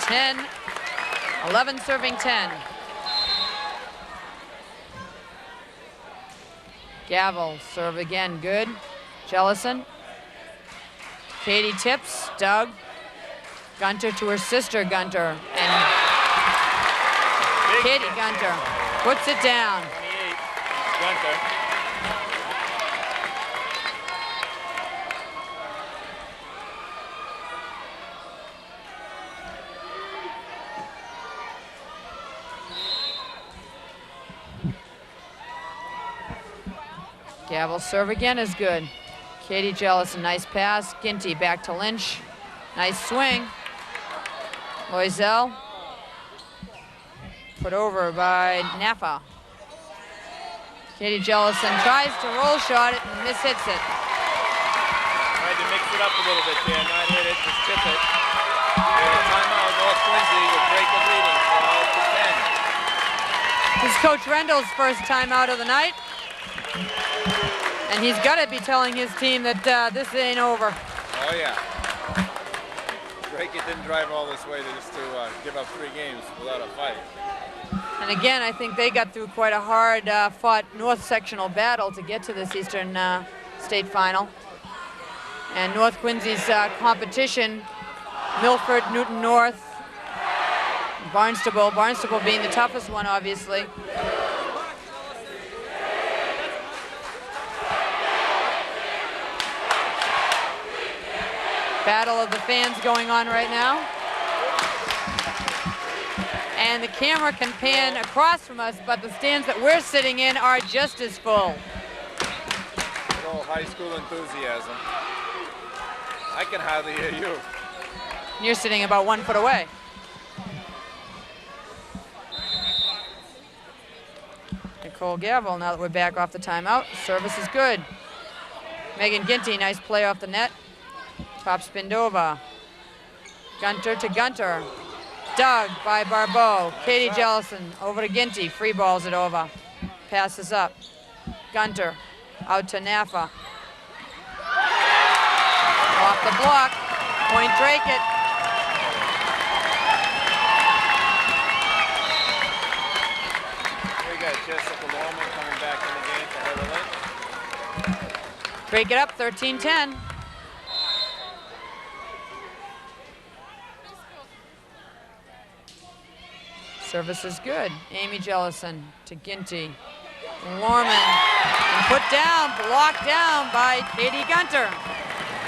10, 11 serving 10. Gavel, serve again, good. Jellison. Katie tips, Doug. Gunter to her sister, Gunter. And Katie Gunter puts it down. 28, Gunter. Gavel's serve again is good. Katie Jellison, nice pass. Ginty back to Lynch. Nice swing. Loisel. Put over by Naffa. Katie Jellison tries to roll shot it and mishits it. Tried to mix it up a little bit there, not hit it, just tip it. Timeout, North Quincy with Drake leading, 12 to 10. This is Coach Rendell's first timeout of the night. And he's got to be telling his team that this ain't over. Oh yeah. Drake didn't drive all this way just to give up 3 games without a fight. And again, I think they got through quite a hard fought North sectional battle to get to this Eastern State Final. And North Quincy's competition, Milford, Newton North, Barnstable. Barnstable being the toughest one, obviously. Battle of the fans going on right now. And the camera can pan across from us, but the stands that we're sitting in are just as full. Good old high school enthusiasm. I can hardly hear you. You're sitting about 1 foot away. Nicole Gavel, now that we're back off the timeout, service is good. Megan Ginty, nice play off the net. Top Spindova. Gunter to Gunter. Dug by Barbeau. Katie Jellison over to Ginty. Free balls it over. Passes up. Gunter out to Naffa. Off the block. Point Drake-it. We got Jessica Lorman coming back in the game for Heather Lynch. Drake-it up 13-10. Service is good. Amy Jellison to Ginty. Lorman. And put down, blocked down by Katie Gunter.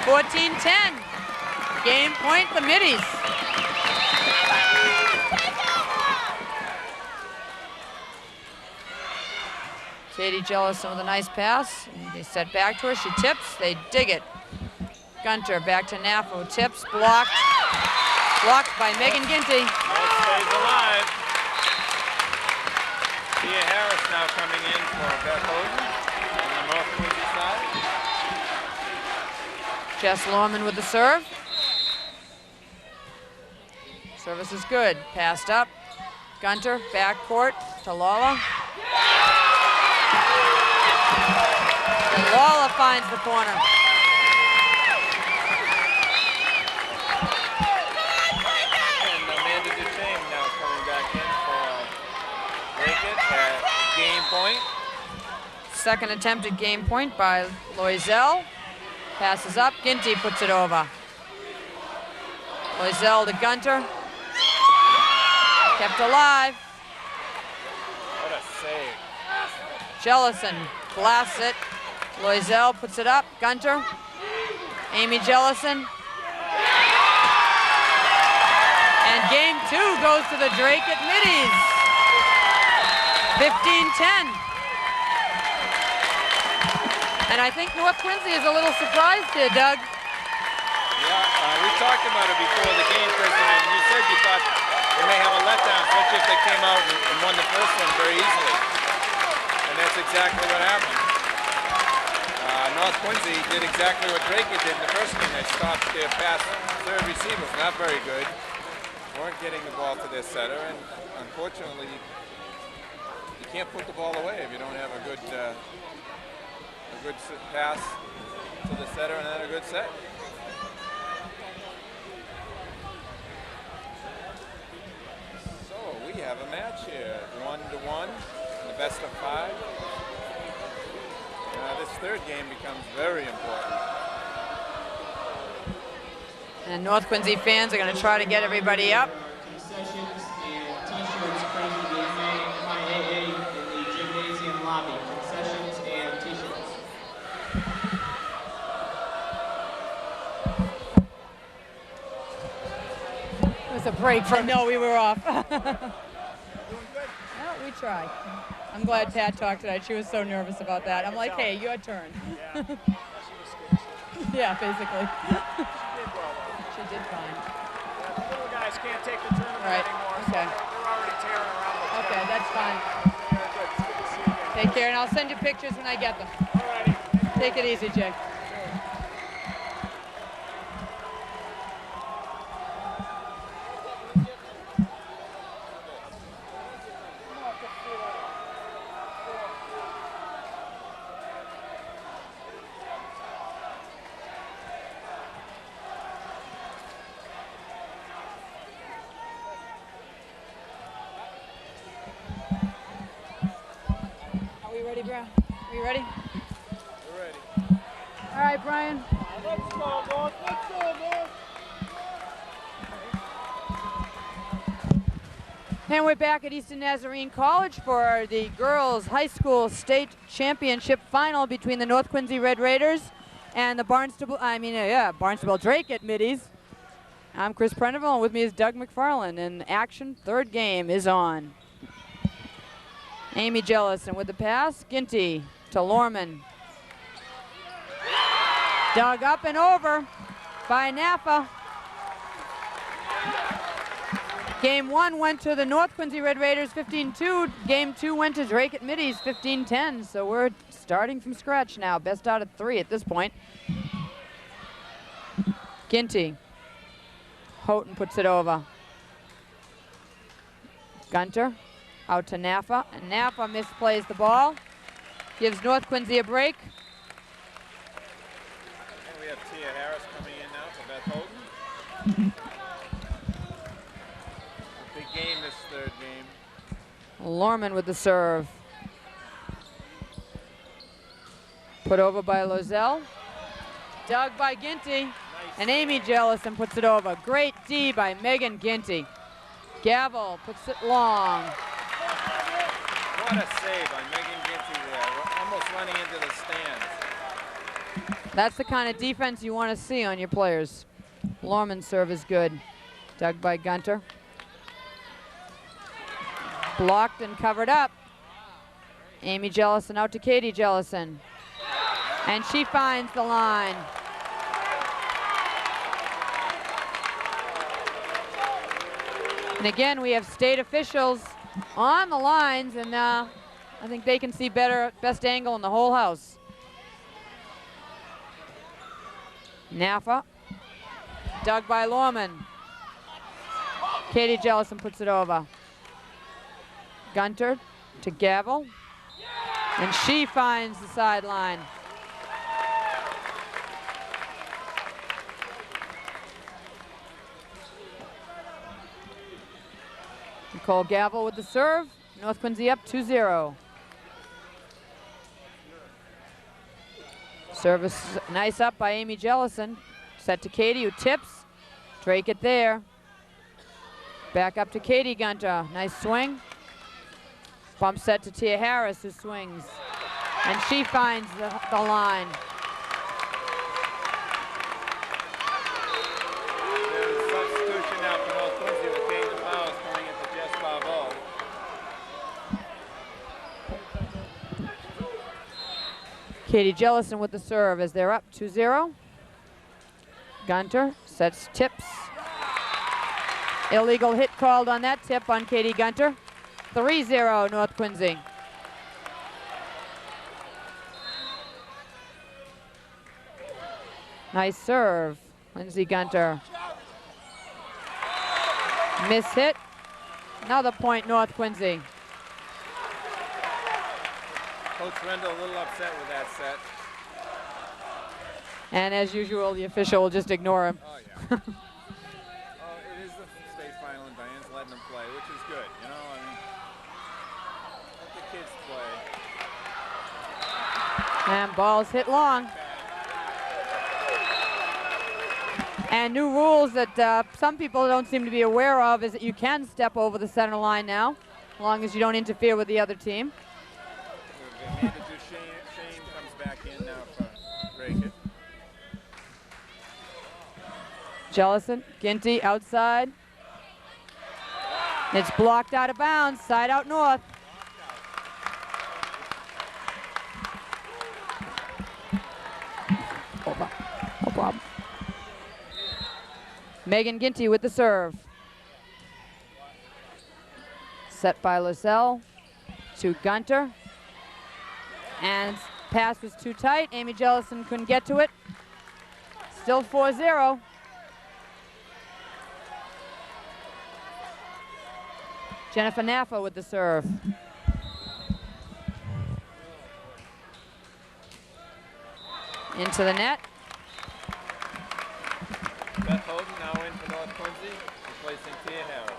14-10. Game point, the Middies. Katie Jellison with a nice pass. They set back to her. She tips. They dig it. Gunter back to Naffa. Tips. Blocked. Blocked by Megan Ginty. That stays alive. Tia Harris now coming in for Beth Hoden on the North Quincy side. Jess Lorman with the serve. Service is good. Passed up. Gunter, backcourt to Lala. And Lala finds the corner. And Amanda Duchesne now coming back in for Drake-it at game point. Second attempted game point by Loisel. Passes up. Ginty puts it over. Loisel to Gunter. Kept alive. What a save. Jellison blasts it. Loisel puts it up. Gunter. Amy Jellison. And game 2 goes to the Drake-it Middies. 15-10. And I think North Quincy is a little surprised here, Doug. Yeah, we talked about it before the game, Kristen, and you said you thought they may have a letdown, especially if they came out and won the first one very easily. And that's exactly what happened. North Quincy did exactly what Drake-it did in the first game. They stopped their pass third receivers, not very good. Weren't getting the ball to their setter, and unfortunately, you can't put the ball away if you don't have a good pass to the setter and then a good set. So we have a match here, 1-1 in the best of 5. This third game becomes very important. And North Quincy fans are going to try to get everybody up. Concessions and t-shirts from the MIAA in the gymnasium lobby. Concessions and t-shirts. It was a break from. No, we were off. Doing good. Well, we tried. I'm glad Pat talked tonight. She was so nervous about that. I'm like, hey, your turn. Yeah. She was scared. Yeah, basically. She did well, though. She did fine. Yeah, the little guys can't take the tournament Right, anymore, okay. so they're already tearing around the Okay, tournament. that's fine. Very good. It's good to see you again. Take care, and I'll send you pictures when I get them. All righty. Take it easy, Jay. Are we ready, bro? Are you ready? We're ready. All right, Brian. Let's go, boys. Let's go, boys. And we're back at Eastern Nazarene College for the girls' high school state championship final between the North Quincy Red Raiders and the Barnstable Drake-It Middies. I'm Chris Prendeville, and with me is Doug McFarland. And action, third game is on. Amy Jellison with the pass. Ginty to Lorman. Dug up and over by Napa. Game 1 went to the North Quincy Red Raiders 15-2. Game 2 went to Drake-It Middies 15-10. So we're starting from scratch now. Best out of 3 at this point. Ginty. Houghton puts it over. Gunter out to Napa. And Napa misplays the ball. Gives North Quincy a break. And we have Tia Harris coming in now for Beth Houghton. A big game this third game. Lorman with the serve. Put over by Lozelle. Dug by Ginty. And Amy Jellison puts it over. Great D by Megan Ginty. Gavel puts it long. What a save by Megan Ginty there. Almost running into the stands. That's the kind of defense you want to see on your players. Lorman's serve is good. Dug by Gunter. Blocked and covered up. Amy Jellison out to Katie Jellison. And she finds the line. And again, we have state officials on the lines, and I think they can see best angle in the whole house. Napa, dug by Lorman. Katie Jellison puts it over. Gunter to Gavel, and she finds the sideline. Nicole Gavel with the serve. North Quincy up 2-0. Service nice up by Amy Jellison. Set to Katie, who tips. Drake-It there. Back up to Katie Gunter. Nice swing. Bump set to Tia Harris, who swings. And she finds the line. There's a substitution now for North Quincy with Kate Powers coming in for Jess Barbeau. Katie Jellison with the serve as they're up 2-0. Gunter sets tips. Illegal hit called on that tip on Katie Gunter. 3-0 North Quincy. Nice serve, Lindsay Gunter. Miss hit. Another point North Quincy. Coach Rendell a little upset with that set. And as usual, the official will just ignore him. Oh, yeah. Oh, it is the state final, and Diane's letting them play, which is good, you know? I mean, let the kids play. And ball's hit long. And new rules that some people don't seem to be aware of is that you can step over the center line now, as long as you don't interfere with the other team. Amanda Duchesne comes back in now for Drake-It. Jellison, Ginty outside. It's blocked out of bounds, side out North. Megan Ginty with the serve. Set by Lozelle to Gunter. And pass was too tight. Amy Jellison couldn't get to it. Still 4-0. Jennifer Naffa with the serve. Into the net. Beth Holden now in for North Quincy, replacing Tia Harris.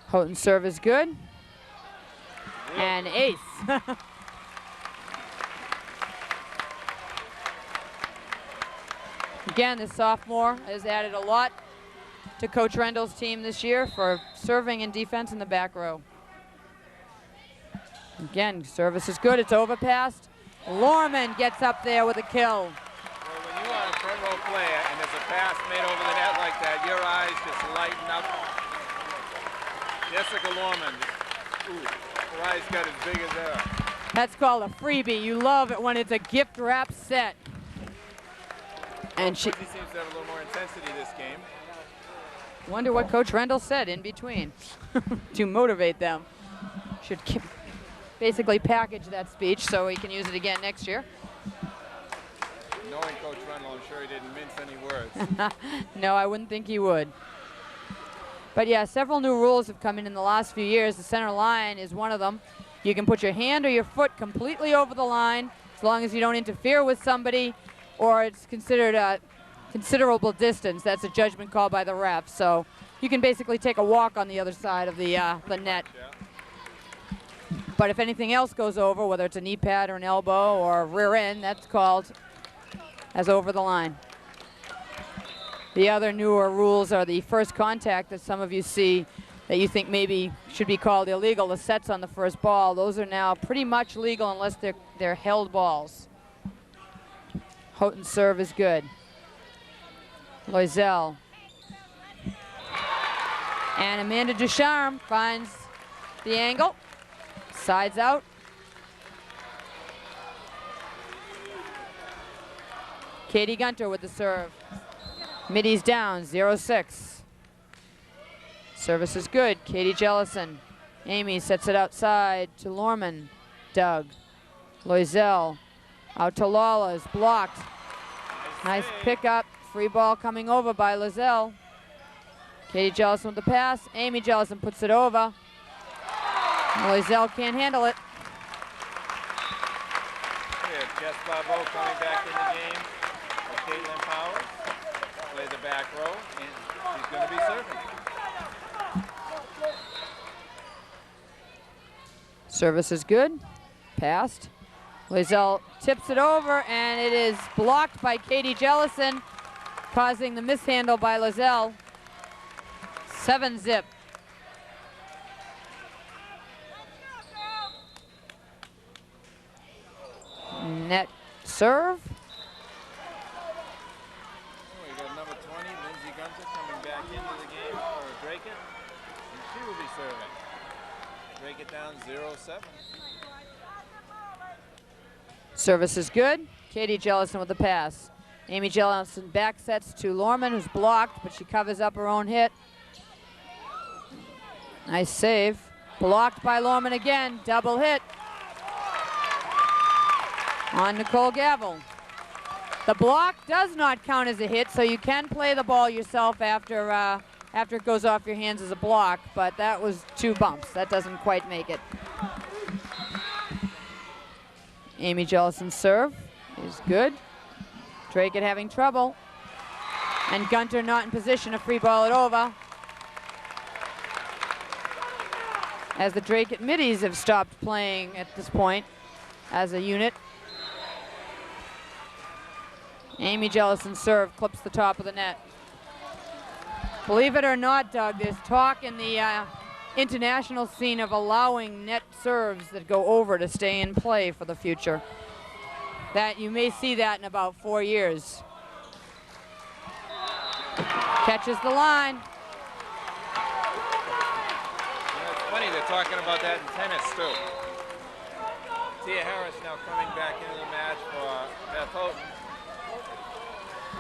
Houghton's serve is good. And ace. Again, the sophomore has added a lot to Coach Rendell's team this year for serving and defense in the back row. Again, service is good. It's overpassed. Lorman gets up there with a kill. Well, when you are a front row player and there's a pass made over the net like that, your eyes just lighten up. Jessica Lorman, ooh, her eyes got as big as ever. That's called a freebie. You love it when it's a gift wrap set. And she Quincy seems to have a little more intensity this game. wonder what Coach Rendell said in between to motivate them. Should basically package that speech so he can use it again next year. Knowing Coach Rendell, I'm sure he didn't mince any words. No, I wouldn't think he would. But yeah, several new rules have come in the last few years. The center line is one of them. You can put your hand or your foot completely over the line as long as you don't interfere with somebody, or it's considered a considerable distance. That's a judgment call by the ref. So you can basically take a walk on the other side of the net. Yeah. But if anything else goes over, whether it's a knee pad or an elbow or a rear end, that's called as over the line. The other newer rules are the first contact that some of you see that you think maybe should be called illegal, the sets on the first ball. Those are now pretty much legal unless they're held balls. Houghton's serve is good. Loiselle. And Amanda Ducharme finds the angle. Sides out. Katie Gunter with the serve. Middies down, 0-6. Service is good. Katie Jellison. Amy sets it outside to Lorman. Doug. Loiselle. Out to Lawless. Blocked. Nice pickup. Free ball coming over by Loiselle. Katie Jellison with the pass. Amy Jellison puts it over. Loiselle can't handle it. We have Jess Barbeau coming back in the game with Caitlin Powers. Play the back row, and she's going to be serving. Service is good. Passed. Loiselle tips it over, and it is blocked by Katie Jellison, causing the mishandle by Loiselle. 7-zip. Net serve. We got number 20, Lindsay Gunter, coming back into the game for Drake, and she will be serving. Break it down 0-7. Service is good. Katie Jellison with the pass. Amy Jellison back sets to Lorman, who's blocked, but she covers up her own hit. Nice save. Blocked by Lorman again. Double hit on Nicole Gavel. The block does not count as a hit, so you can play the ball yourself after it goes off your hands as a block, but that was 2 bumps. That doesn't quite make it. Amy Jellison's serve is good. Drake having trouble. And Gunter not in position to free ball it over. As the Drake Middies have stopped playing at this point as a unit. Amy Jellison's serve clips the top of the net. Believe it or not, Doug, there's talk in the international scene of allowing net serves that go over to stay in play for the future. That you may see that in about 4 years. Catches the line. It's funny, they're talking about that in tennis too. Tia Harris now coming back into the match for Beth Houghton.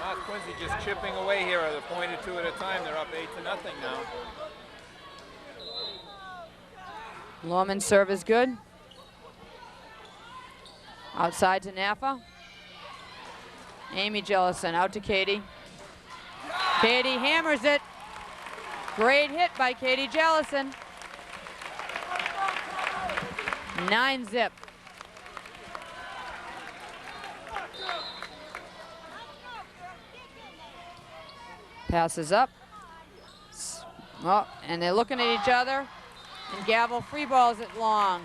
North Quincy just chipping away here at a point or two at a time. They're up 8-0 now. Lorman's serve is good. Outside to Naffa. Amy Jellison out to Katie. Katie hammers it. Great hit by Katie Jellison. 9-0. Passes up. Oh, and they're looking at each other. And Gavel free balls it long.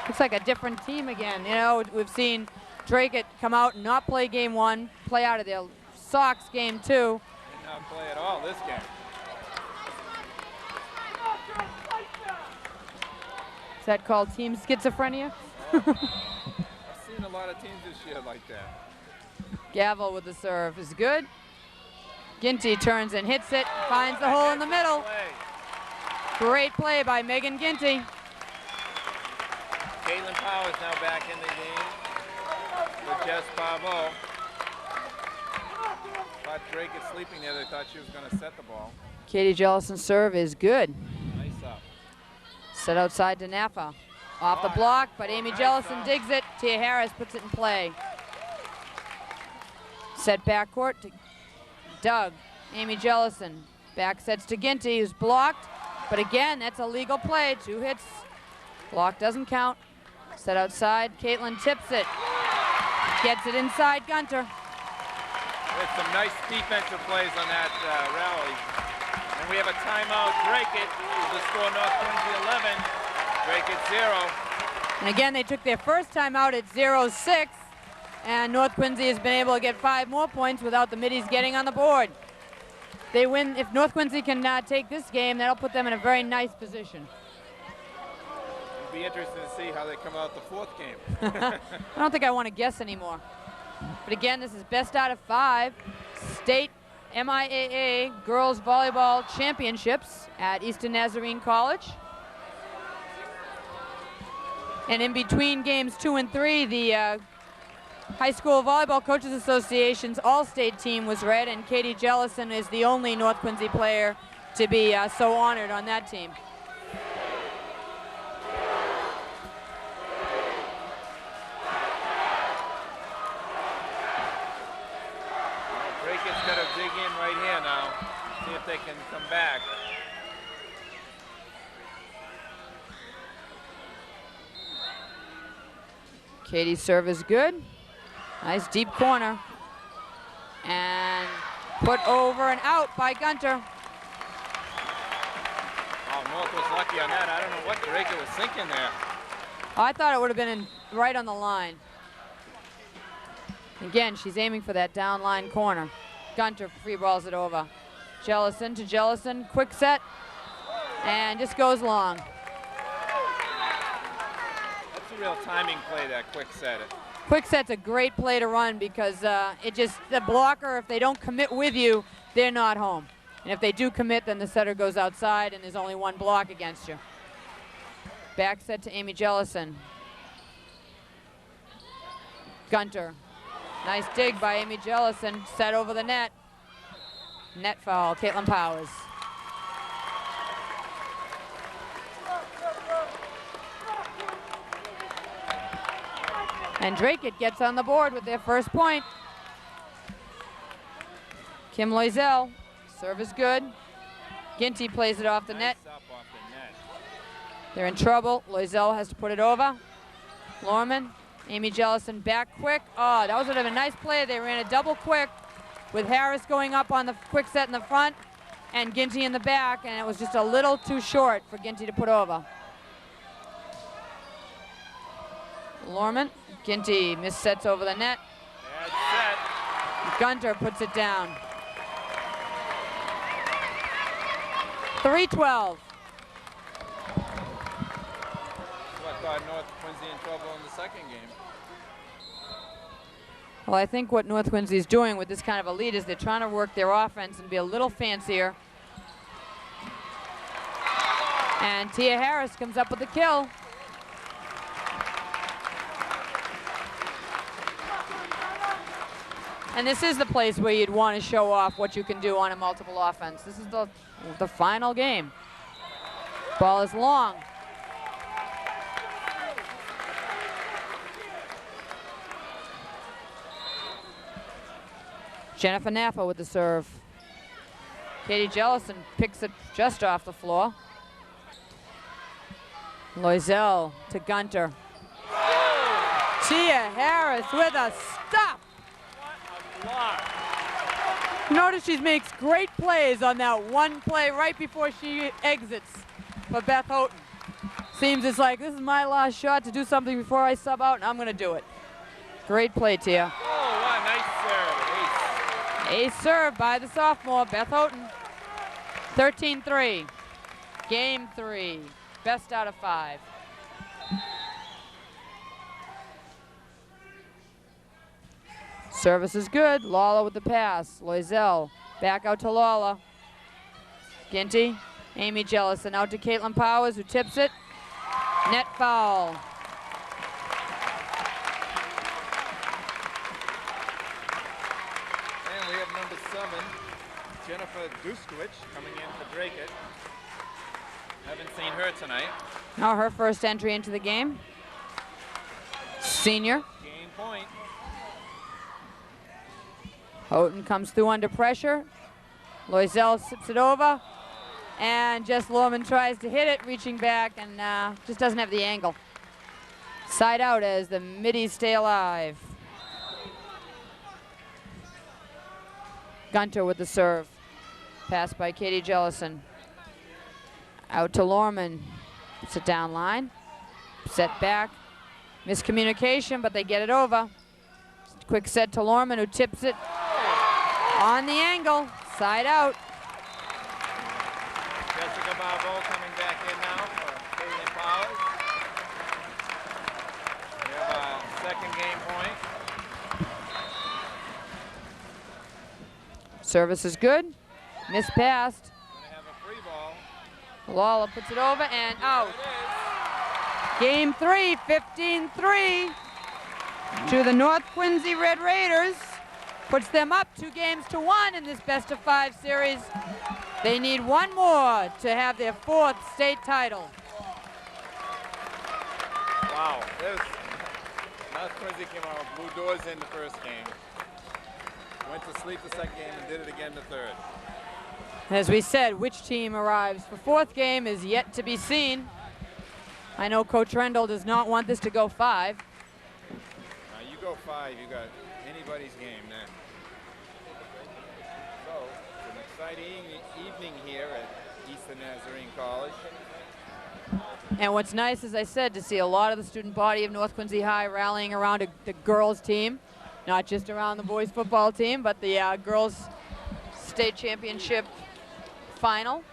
Looks like a different team again. You know, we've seen Drake come out and not play game one, play out of their Sox game two. Did not play at all this game. Is that called team schizophrenia? I've seen a lot of teams this year like that. Gavel with the serve is good. Ginty turns and hits it, finds the hole in the middle. Great play by Megan Ginty. Caitlin Powers now back in the game with Jess Pavot. Thought Drake is sleeping there. They thought she was going to set the ball. Katie Jellison's serve is good. Nice up. Set outside to Naffa. Off the block, but Amy Jellison digs it. Tia Harris puts it in play. Set backcourt to Doug. Amy Jellison. Back sets to Ginty, who's blocked. But again, that's a legal play. 2 hits. Block doesn't count. Set outside. Caitlin tips it. Gets it inside Gunter. There's some nice defensive plays on that rally. And we have a timeout. Drake it. The score North Quincy 11. Drake it 0. And again, they took their first time out at 0-6. And North Quincy has been able to get 5 more points without the Middies getting on the board. They win. If North Quincy can take this game, that'll put them in a very nice position. It'll be interesting to see how they come out the 4th game. I don't think I want to guess anymore. But again, this is best out of 5 state MIAA Girls Volleyball Championships at Eastern Nazarene College. And in between games 2 and 3, the High School Volleyball Coaches Association's All-State team was read, and Katie Jellison is the only North Quincy player to be so honored on that team. Drake has got to dig in right here now, see if they can come back. Katie's serve is good. Nice deep corner. And put over and out by Gunter. Oh, North was lucky on that. I don't know what Drake was thinking there. Oh, I thought it would have been right on the line. Again, she's aiming for that down line corner. Gunter free balls it over. Jellison to Jellison, quick set, and just goes long. That's a real timing play, that quick set. Quick set's a great play to run because the blocker, if they don't commit with you, they're not home. And if they do commit, then the setter goes outside and there's only 1 block against you. Back set to Amy Jellison. Gunter. Nice dig by Amy Jellison, set over the net. Net foul, Caitlin Powers. And Drake gets on the board with their first point. Kim Loisel, serve is good. Ginty plays it off the net. Nice up off the net. They're in trouble. Loisel has to put it over. Lorman, Amy Jellison back quick. Oh, that was a nice play. They ran a double quick with Harris going up on the quick set in the front and Ginty in the back, and it was just a little too short for Ginty to put over. Lorman, Ginty missets over the net. Bad set. Gunter puts it down. 3-12. What got North Quincy in trouble in the second game? Well, I think what North Quincy is doing with this kind of a lead is they're trying to work their offense and be a little fancier And Tia Harris comes up with the kill. And this is the place where you'd want to show off what you can do on a multiple offense. This is the final game. Ball is long. Jennifer Naffa with the serve. Katie Jellison picks it just off the floor. Loisel to Gunter. Tia Harris with a stop. Notice she makes great plays on that one play right before she exits for Beth Houghton. Seems it's like, this is my last shot to do something before I sub out, and I'm going to do it. Great play, Tia. Oh, what a nice serve. Ace. Ace serve by the sophomore, Beth Houghton. 13-3. Game 3. Best out of 5. Service is good. Lawler with the pass. Loisel back out to Lawler. Ginty. Amy Jellison out to Caitlin Powers, who tips it. Net foul. And we have number 7, Jennifer Duskowicz, coming in for Dracut. Haven't seen her tonight. Now her first entry into the game. Senior. Game point. Houghton comes through under pressure. Loisel sips it over. And Jess Lorman tries to hit it, reaching back, and just doesn't have the angle. Side out as the middies stay alive. Gunter with the serve. Pass by Katie Jellison. Out to Lorman. Sit down line. Set back. Miscommunication, but they get it over. Quick set to Lorman, who tips it on the angle. Side out. Jessica Barbeau coming back in now for Caitlin Powers. We have a second game point. Service is good. Miss passed. Gonna have a free ball. Lawler puts it over and out. There it is. Game 3, 15-3 to the North Quincy Red Raiders. Puts them up 2-1 in this best of 5 series. They need one more to have their 4th state title. Wow. North Quincy came out, blew doors in the first game. Went to sleep the second game and did it again the third. As we said, which team arrives for 4th game is yet to be seen. I know Coach Rendell does not want this to go 5. Now you go 5, you got anybody's game then. So, it's an exciting evening here at Eastern Nazarene College. And what's nice, as I said, to see a lot of the student body of North Quincy High rallying around the girls team, not just around the boys football team, but the girls state championship final.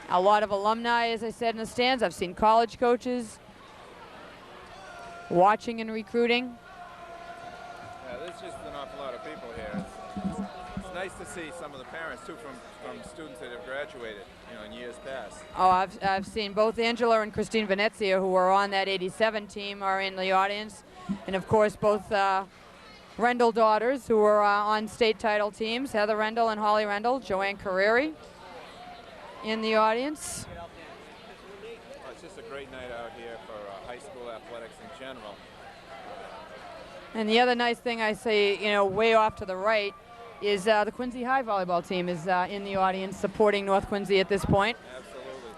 A lot of alumni, as I said, in the stands. I've seen college coaches watching and recruiting. Yeah, there's just an awful lot of people here. It's nice to see some of the parents too from students that have graduated, in years past. Oh, I've seen both Angela and Christine Venezia, who were on that 87 team, are in the audience. And of course, both Rendell daughters, who were on state title teams, Heather Rendell and Holly Rendell, Joanne Carreri in the audience. Well, it's just a great night out here for high school athletics in general. And the other nice thing I say, way off to the right, is the Quincy High volleyball team is in the audience supporting North Quincy at this point. Absolutely.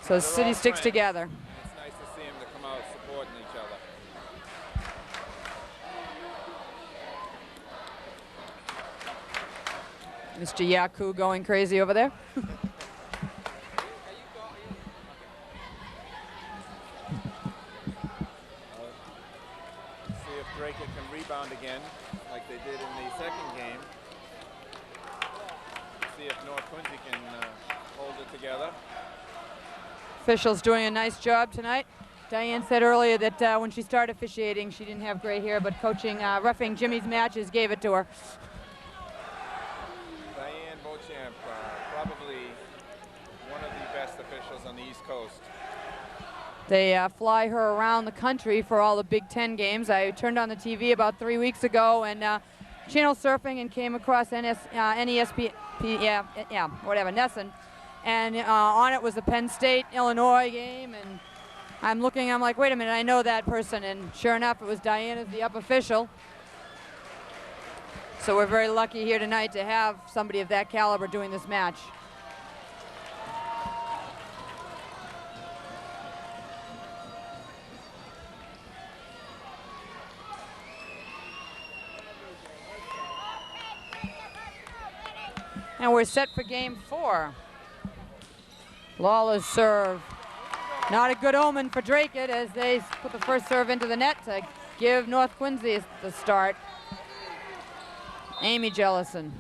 So the They're city all sticks friends. together. It's nice to see them to come out supporting each other. Mr. Yaku going crazy over there. See if Dracut can rebound again like they did in the second game. See if North Quincy can hold it together. Officials doing a nice job tonight. Diane said earlier that when she started officiating, she didn't have gray hair, but coaching, roughing Jimmy's matches gave it to her. Diane Beauchamp, probably one of the best officials officials on the East Coast. They fly her around the country for all the Big Ten games. I turned on the TV about 3 weeks ago and channel surfing and came across NESP, Nesson. And on it was the Penn State, Illinois game. And I'm looking, I'm like, wait a minute, I know that person. And sure enough, it was Diana, the up official. So we're very lucky here tonight to have somebody of that caliber doing this match. And we're set for game 4. Lawler's serve. Not a good omen for Dracut as they put the first serve into the net to give North Quincy the start. Amy Jellison.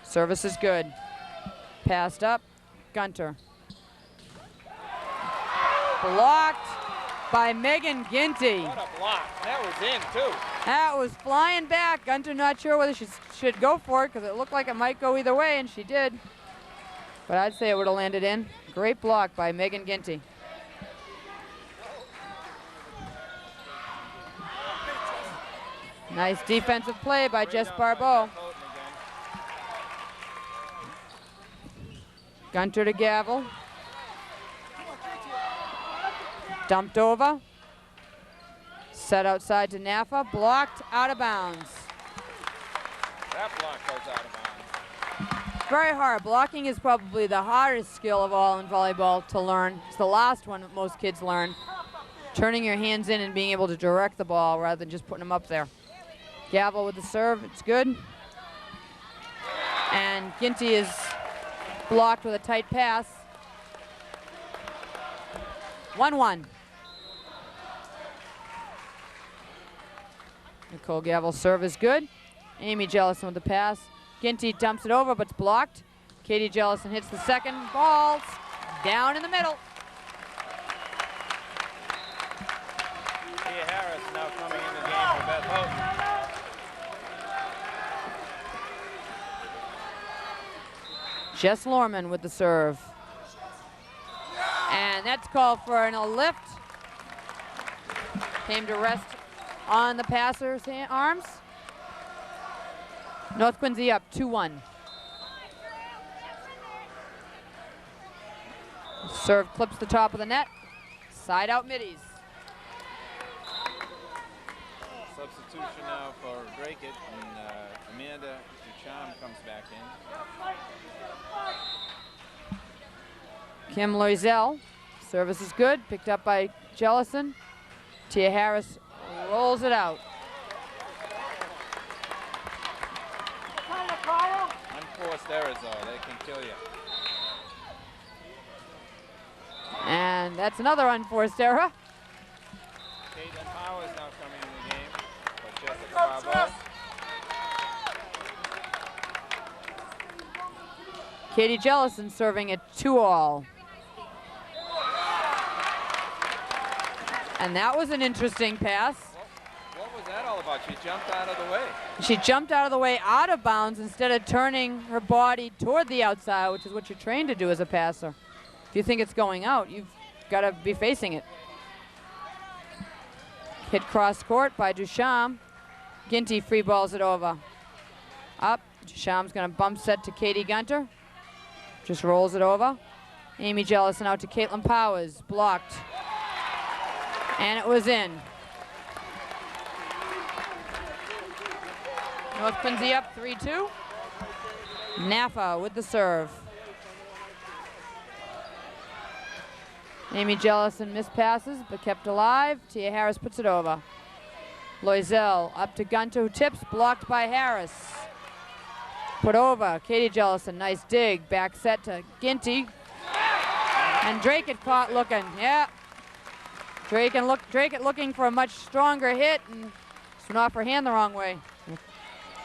Service is good. Passed up. Gunter. Blocked by Megan Ginty. What a block. That was in, too. That was flying back. Gunter not sure whether she should go for it because it looked like it might go either way, and she did. But I'd say it would have landed in. Great block by Megan Ginty. Nice defensive play by Jess Barbeau. Gunter to Gavel. Dumped over. Set outside to Naffa. Blocked out of bounds. That block goes out of bounds. Very hard. Blocking is probably the hardest skill of all in volleyball to learn. It's the last one that most kids learn. Turning your hands in and being able to direct the ball rather than just putting them up there. Gavel with the serve. It's good. And Ginty is blocked with a tight pass. 1-1. Nicole Gavel's serve is good. Amy Jellison with the pass. Ginty dumps it over, but it's blocked. Katie Jellison hits the second. Balls down in the middle. Tia Harris now coming in the game for Beth Houghton. Jess Lorman with the serve. And that's called for a lift. Came to rest on the passer's arms. North Quincy up 2-1. Serve clips the top of the net. Side out middies. Substitution now for Dracut, and Amanda Duchamp comes back in. Kim Loisel. Service is good. Picked up by Jellison. Tia Harris rolls it out. Unforced errors, though, they can kill you. And that's another unforced error. Caitlin Powers now coming in the game for Jessica Barbeau. Katie Jellison serving at 2-all. And that was an interesting pass. What was that all about? She jumped out of the way. She jumped out of the way out of bounds instead of turning her body toward the outside, which is what you're trained to do as a passer. If you think it's going out, you've got to be facing it. Hit cross court by Duchamp. Ginty free balls it over. Up. Duchamp's going to bump set to Katie Gunter. Just rolls it over. Amy Jellison out to Caitlin Powers. Blocked. And it was in. North Quincy up 3-2. Naffa with the serve. Amy Jellison missed passes but kept alive. Tia Harris puts it over. Loisel up to Gunter who tips, blocked by Harris. Put over, Katie Jellison, nice dig. Back set to Ginty. And Dracut caught looking, yeah. Dracut looking for a much stronger hit and swung off her hand the wrong way.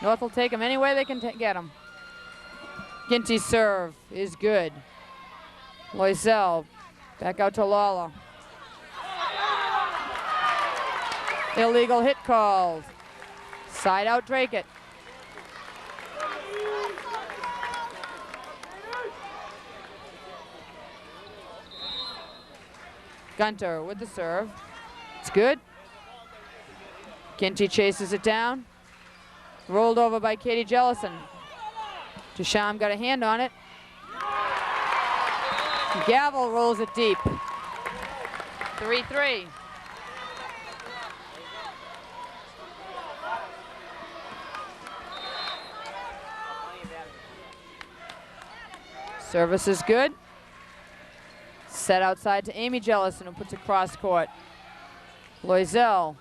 North will take him any way they can get him. Ginty's serve is good. Loisel back out to Lawler. Illegal hit calls. Side out Dracut. Gunter with the serve. It's good. Ginty chases it down. Rolled over by Katie Jellison. Duchamp got a hand on it. Gavel rolls it deep. 3-3. Service is good. Set outside to Amy Jellison, who puts it cross court. Loisel.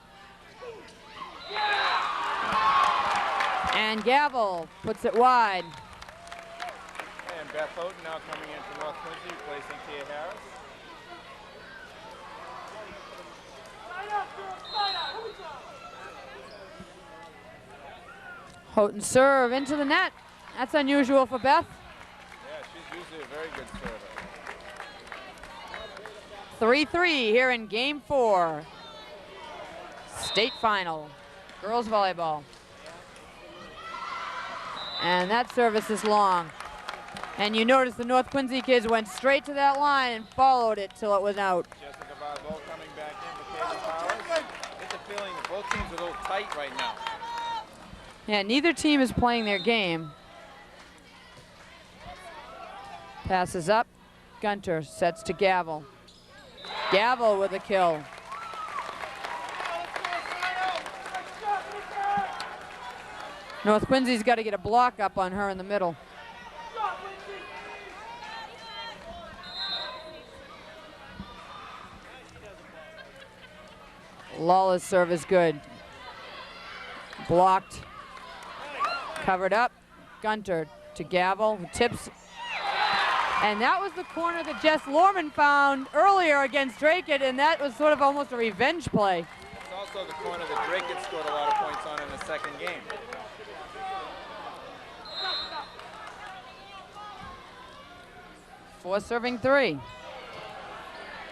And Gavel puts it wide. And Beth Houghton now coming in for North Quincy, replacing Tia Harris. Houghton serve into the net. That's unusual for Beth. Yeah, she's usually a very good server. 3-3 here in game 4. State final, girls volleyball. And that service is long. And you notice the North Quincy kids went straight to that line and followed it till it was out. Jessica Barbeau coming back in for Katie Powers. Get the feeling that both teams are a little tight right now. Yeah, neither team is playing their game. Passes up. Gunter sets to Gavel. Gavel with a kill. North Quincy's got to get a block up on her in the middle. Lawler's serve is good. Blocked. Covered up. Gunter to Gavel, who tips. And that was the corner that Jess Lorman found earlier against Dracut, and that was sort of almost a revenge play. It's also the corner that Dracut scored a lot of points on in the second game. Four serving 3.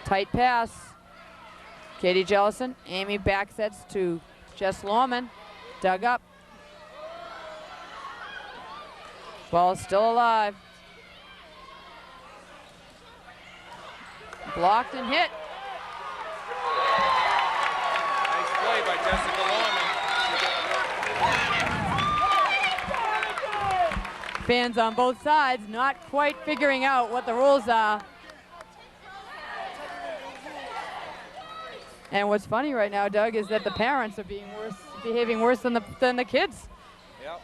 Tight pass. Katie Jellison. Amy back sets to Jess Lorman. Dug up. Ball still alive. Blocked and hit. Nice play by Jessica Lorman. Fans on both sides not quite figuring out what the rules are. And what's funny right now, Doug, is that the parents are behaving worse than the kids. Yep.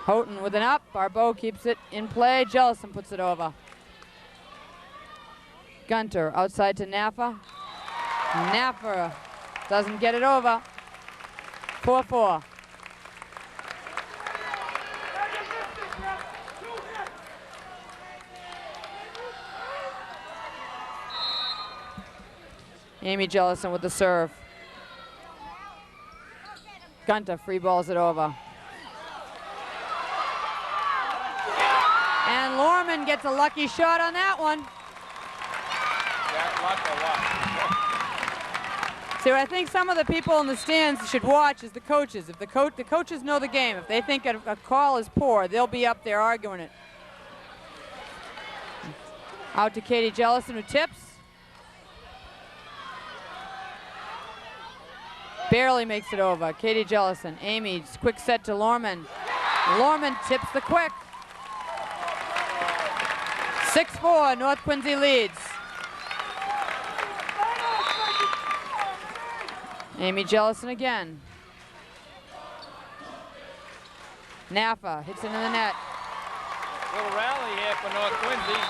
Houghton with an up. Barbeau keeps it in play. Jellison puts it over. Gunter outside to Naffa. Naffa doesn't get it over. 4-4. Amy Jellison with the serve. Gunter free balls it over. And Lorman gets a lucky shot on that one. That luck. See, what I think some of the people in the stands should watch is the coaches. If the coaches know the game, if they think a call is poor, they'll be up there arguing it. Out to Katie Jellison, who tips. Barely makes it over. Katie Jellison. Amy's quick set to Lorman. Lorman tips the quick. 6-4, North Quincy leads. Amy Jellison again. Naffa hits into the net. Little rally here for North Quincy.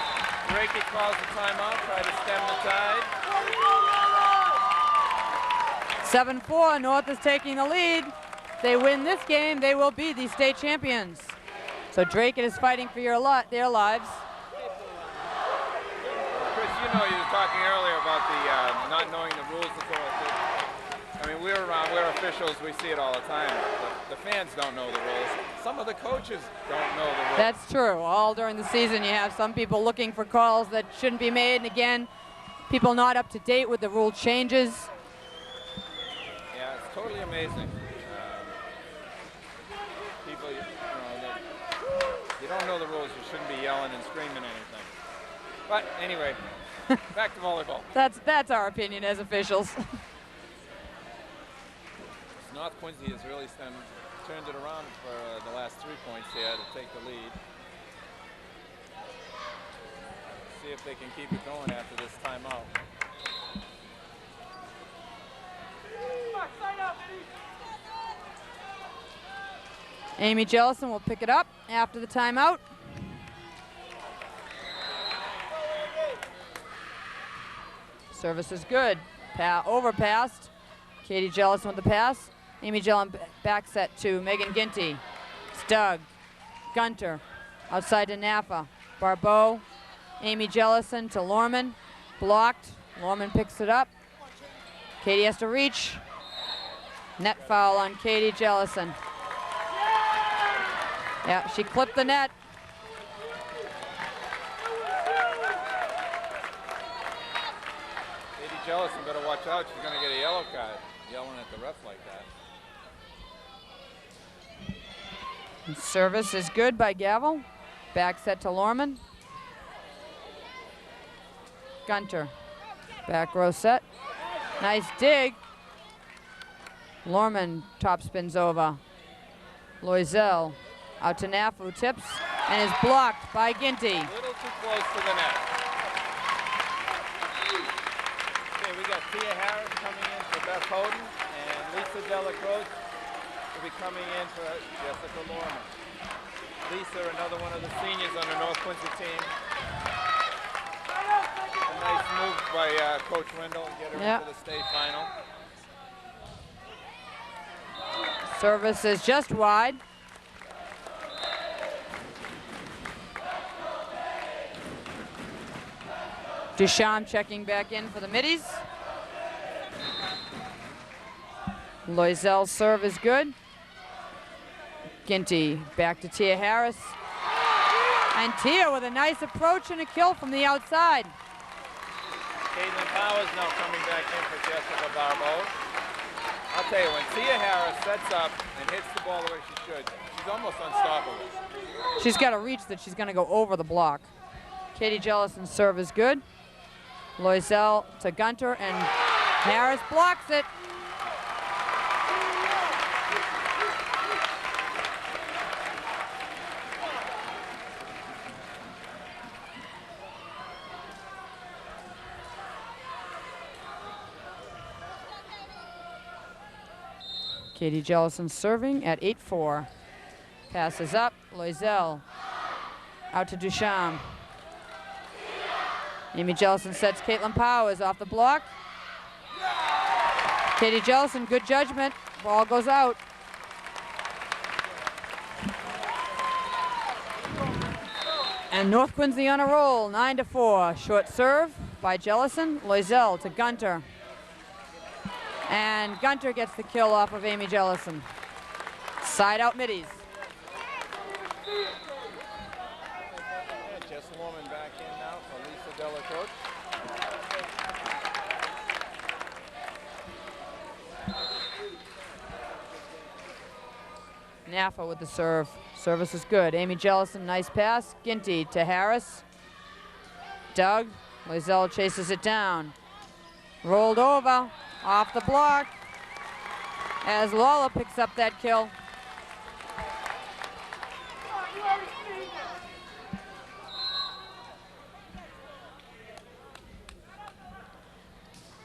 Dracut calls the timeout, try to stem the tide. 7-4, North is taking the lead. If they win this game, they will be the state champions. So Dracut is fighting for their lives. Chris, you know, you were talking earlier about the not knowing the rules. I mean, we're officials, we see it all the time. The fans don't know the rules. Some of the coaches don't know the rules. That's true. All during the season, you have some people looking for calls that shouldn't be made, and again, people not up to date with the rule changes. Yeah, it's totally amazing. People, you don't know the rules, you shouldn't be yelling and screaming anything. But anyway, back to volleyball. That's our opinion as officials. North Quincy has really turned it around for the last 3 points here to take the lead. See if they can keep it going after this timeout. Amy Jellison will pick it up after the timeout. Service is good. Overpassed. Katie Jellison with the pass. Amy Jellison back set to Megan Ginty. It's Doug. Gunter. Outside to Napa. Barbeau. Amy Jellison to Lorman. Blocked. Lorman picks it up. Katie has to reach. Net foul on Katie Jellison. Yeah, she clipped the net. Katie Jellison better watch out. She's going to get a yellow card yelling at the ref like that. And service is good by Gavel. Back set to Lorman. Gunter. Back row set. Nice dig. Lorman top spins over. Loisel out to Nafu, tips, and is blocked by Ginty. A little too close to the net. Okay, we got Tia Harris coming in for Beth Houghton, and Lisa Delacroix will be coming in for Jessica Lorman. Lisa, another one of the seniors on the North Quincy team. A nice move by Coach Wendell to get her into the state final. Service is just wide. Duchamp checking back in for the middies. Loisel's serve is good. Ginty back to Tia Harris. And Tia with a nice approach and a kill from the outside. Caitlin Powers now coming back in for Jessica Barbeau. I'll tell you, when Tia Harris sets up and hits the ball the way she should, she's almost unstoppable. She's got a reach that she's going to go over the block. Katie Jellison's serve is good. Loisel to Gunter, and Harris blocks it. Katie Jellison serving at 8-4. Passes up, Loisel out to Duchamp. Amy Jellison sets Caitlin Powers off the block. Katie Jellison, good judgment. Ball goes out. And North Quincy on a roll, 9-4. Short serve by Jellison. Loisel to Gunter. And Gunter gets the kill off of Amy Jellison. Side out middies. Jess Lorman back in now for Lisa Delacroix. Naffa with the serve. Service is good. Amy Jellison, nice pass. Ginty to Harris. Doug. Loisel chases it down. Rolled over. Off the block. As Lawler picks up that kill.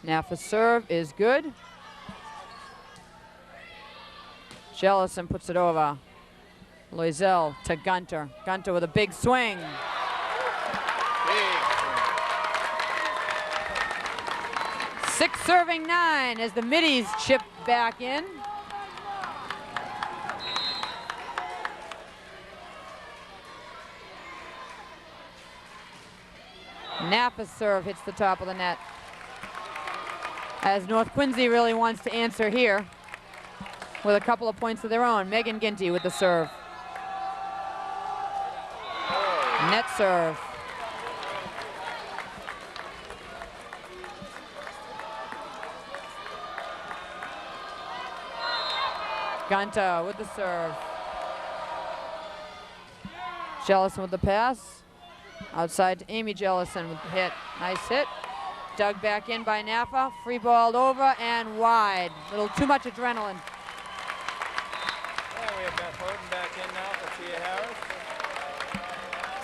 Naffa's serve is good. Jellison puts it over. Loisel to Gunter. Gunter with a big swing. Six serving 9 as the middies chip back in. Nappa's serve hits the top of the net. As North Quincy really wants to answer here with a couple of points of their own. Megan Ginty with the serve. Net serve. Gunter with the serve. Jellison with the pass. Outside to Amy Jellison with the hit. Nice hit. Dug back in by Naffa. Free balled over and wide. Little too much adrenaline. And we have Beth Houghton back in now for Tia Harris.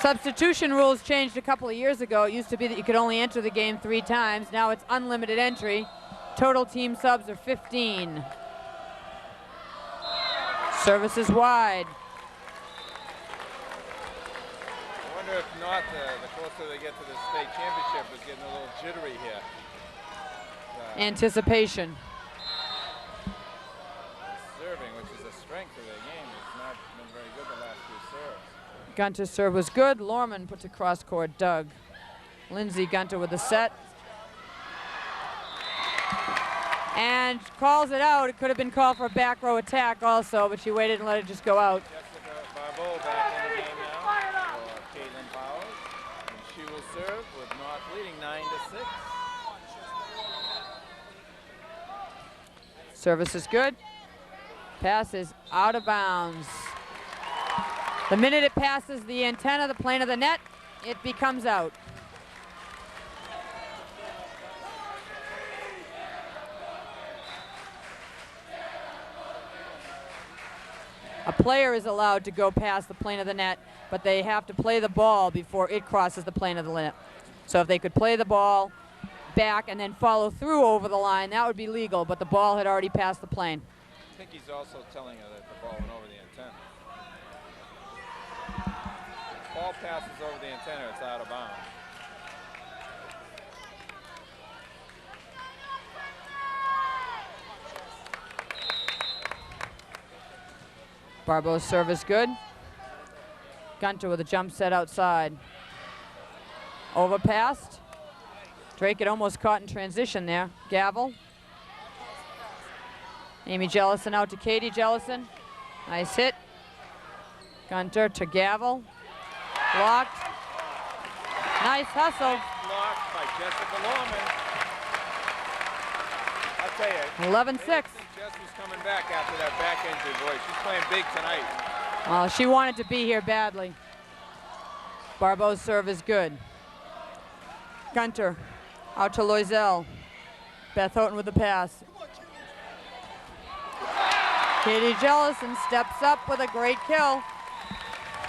Substitution rules changed a couple of years ago. It used to be that you could only enter the game 3 times. Now it's unlimited entry. Total team subs are 15. Service is wide. I wonder if not, the closer they get to the state championship is getting a little jittery here. Anticipation. Serving, which is a strength of their game, has not been very good the last 2 serves. Gunter's serve was good. Lorman puts a cross court. Dug. Lindsay Gunter with the set. And calls it out. It could have been called for a back row attack also, but she waited and let it just go out. Jessica Barbeau back in the game now for Caitlin Powers. And she will serve with North leading 9-6. Service is good. Pass is out of bounds. The minute it passes the antenna, the plane of the net, it becomes out. A player is allowed to go past the plane of the net, but they have to play the ball before it crosses the plane of the net. So if they could play the ball back and then follow through over the line, that would be legal, but the ball had already passed the plane. I think he's also telling her that the ball went over the antenna. If the ball passes over the antenna, it's out of bounds. Barbeau's service good. Gunter with a jump set outside. Overpassed. Drake had almost caught in transition there. Gavel. Amy Jellison out to Katie Jellison. Nice hit. Gunter to Gavel. Blocked. Nice hustle. Blocked by Jessica Lorman. I'll tell you. 11-6. Jess was coming back after that back injury. Boy, she's playing big tonight. Well, she wanted to be here badly. Barbeau's serve is good. Gunter out to Loisel. Beth Houghton with the pass. Katie Jellison steps up with a great kill.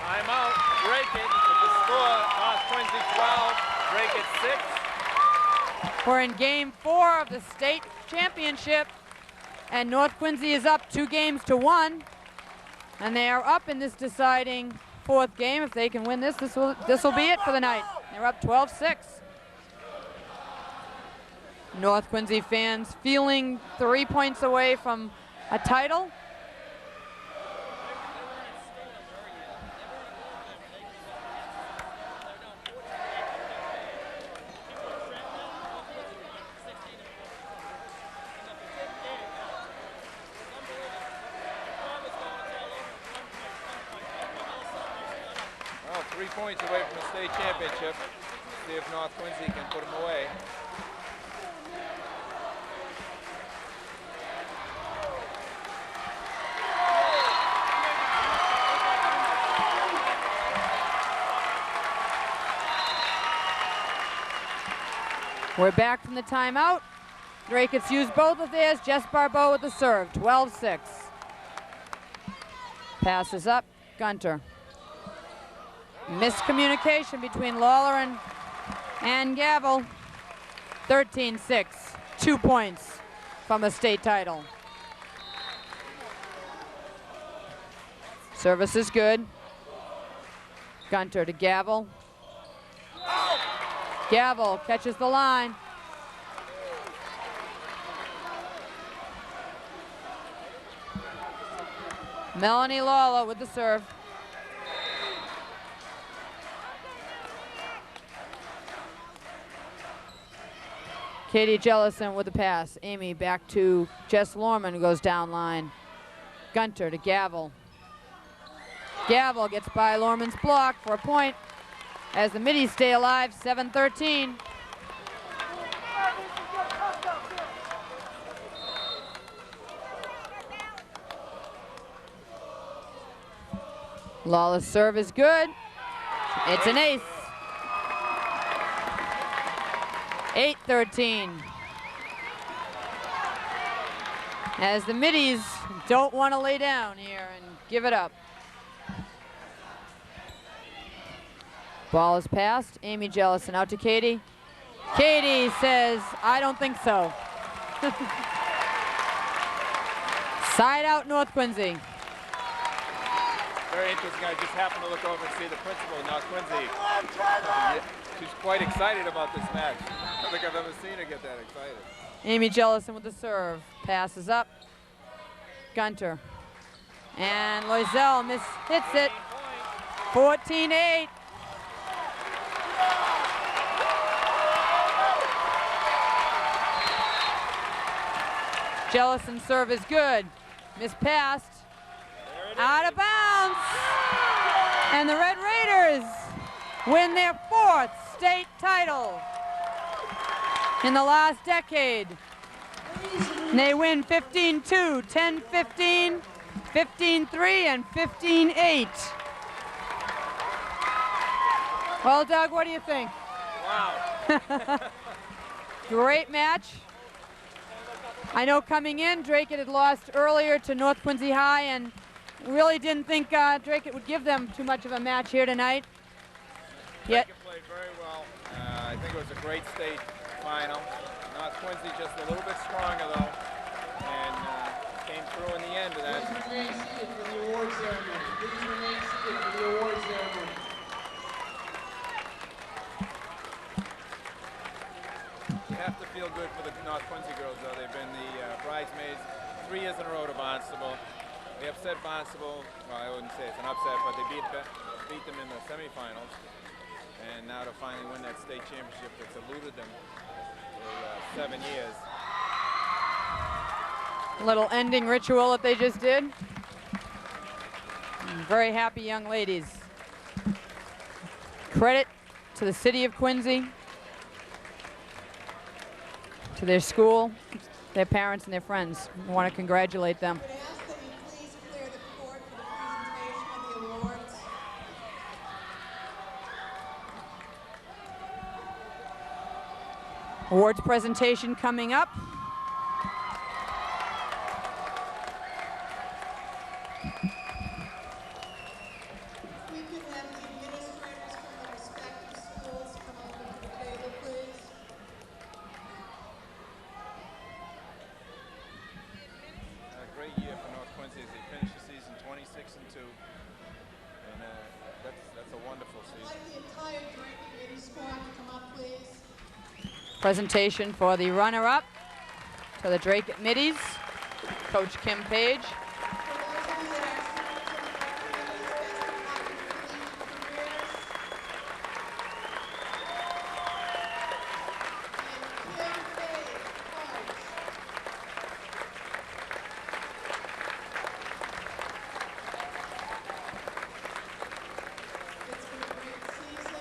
Timeout. Drake it with the score. North Quincy 12. Drake it 6. We're in game 4 of the state championship, and North Quincy is up 2-1, and they are up in this deciding 4th game. If they can win this, this will be it for the night. They're up 12-6. North Quincy fans feeling 3 points away from a title. Well, 3 points away from the state championship. See if North Quincy can put them away. We're back from the timeout. Drake has used both of theirs. Jess Barbeau with the serve, 12-6. Passes up, Gunter. Miscommunication between Lawler and Gavel. 13-6, 2 points from a state title. Service is good. Gunter to Gavel. Gavel catches the line. Melanie Lawler with the serve. Katie Jellison with the pass. Amy back to Jess Lorman, who goes down line. Gunter to Gavel. Gavel gets by Lorman's block for a point as the middies stay alive, 7-13. Lawler's serve is good. It's an ace. 8-13. As the middies don't want to lay down here and give it up. Ball is passed. Amy Jellison out to Katie. Katie says, I don't think so. Side out North Quincy. Very interesting. I just happened to look over and see the principal of North Quincy. Yeah, she's quite excited about this match. I don't think I've ever seen her get that excited. Amy Jellison with the serve. Passes up. Gunter. And Loisel hits it. 14-8. Jellison's serve is good. Mispassed. Out of bounds. And the Red Raiders win their 4th state title in the last decade. And they win 15-2, 10-15, 15-3, and 15-8. Well, Doug, what do you think? Wow. Great match. I know coming in, Dracut had lost earlier to North Quincy High and really didn't think Dracut would give them too much of a match here tonight. Yet Dracut played very well. I think it was a great state final. North Quincy just a little bit stronger though, and came through in the end of that. Please remain seated for the awards ceremony. Please remain seated for the awards ceremony. You have to feel good for the North Quincy girls, though. They've been the bridesmaids 3 years in a row to Barnstable. They upset Barnstable. Well, I wouldn't say it's an upset, but they beat them in the semifinals. And now to finally win that state championship that's eluded them for 7 years. little ending ritual that they just did. Very happy young ladies. Credit to the city of Quincy, to their school, their parents, and their friends. I want to congratulate them. I would ask that you please clear the court for the presentation of the awards. Awards presentation coming up. We could have the administrators from the respective schools come over to the table, please. A great year for North Quincy as they finished the season 26-2, and that's a wonderful I'd season. like the entire Dracut Committee squad to come up, please. Presentation for the runner-up to the Dracut Middies, Coach Kim Page. For those of you that are It's been a great season.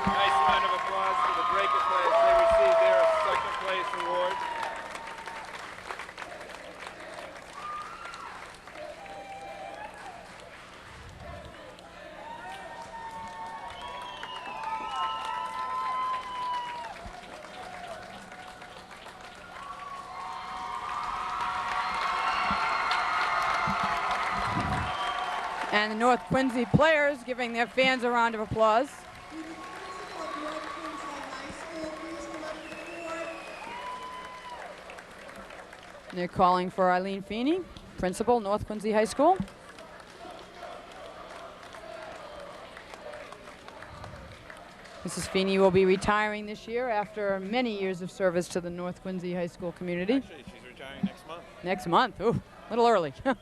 Nice round of applause for the Dracut players. They received their second place award. And the North Quincy players giving their fans a round of applause. Will the principal of North Quincy High School please come up to the board? They're calling for Eileen Feeney, principal, North Quincy High School. Mrs. Feeney will be retiring this year after many years of service to the North Quincy High School community. Actually, she's retiring next month. Next month, ooh, a little early. Coach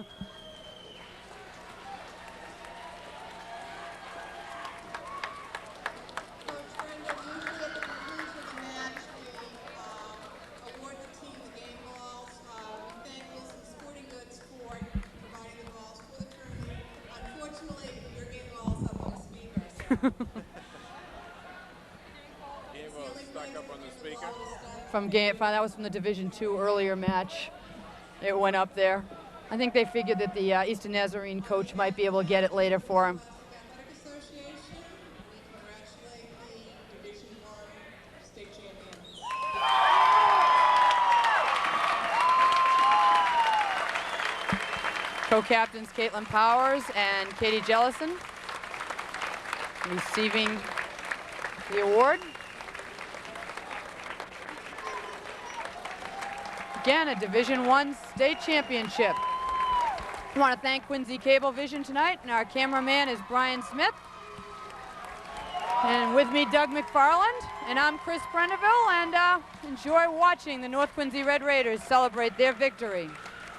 Brenda, usually at the conclusion of the match, we award the team the game balls. We thank Wilson Sporting Goods for providing the balls for the tournament. Unfortunately, your game balls up on the speakers. Game ball stuck up on the speaker. From game, that was from the Division II earlier match. It went up there. I think they figured that the Eastern Nazarene coach might be able to get it later for him. Athletic Association, we congratulate the Division I state champion. Co-captains Caitlin Powers and Katie Jellison receiving the award. Again, a Division I state championship. I want to thank Quincy Cablevision tonight, and our cameraman is Brian Smith. And with me, Doug McFarland, and I'm Chris Prendeville, and enjoy watching the North Quincy Red Raiders celebrate their victory.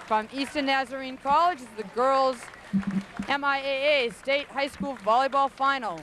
From Eastern Nazarene College, is the girls MIAA State High School Volleyball Final.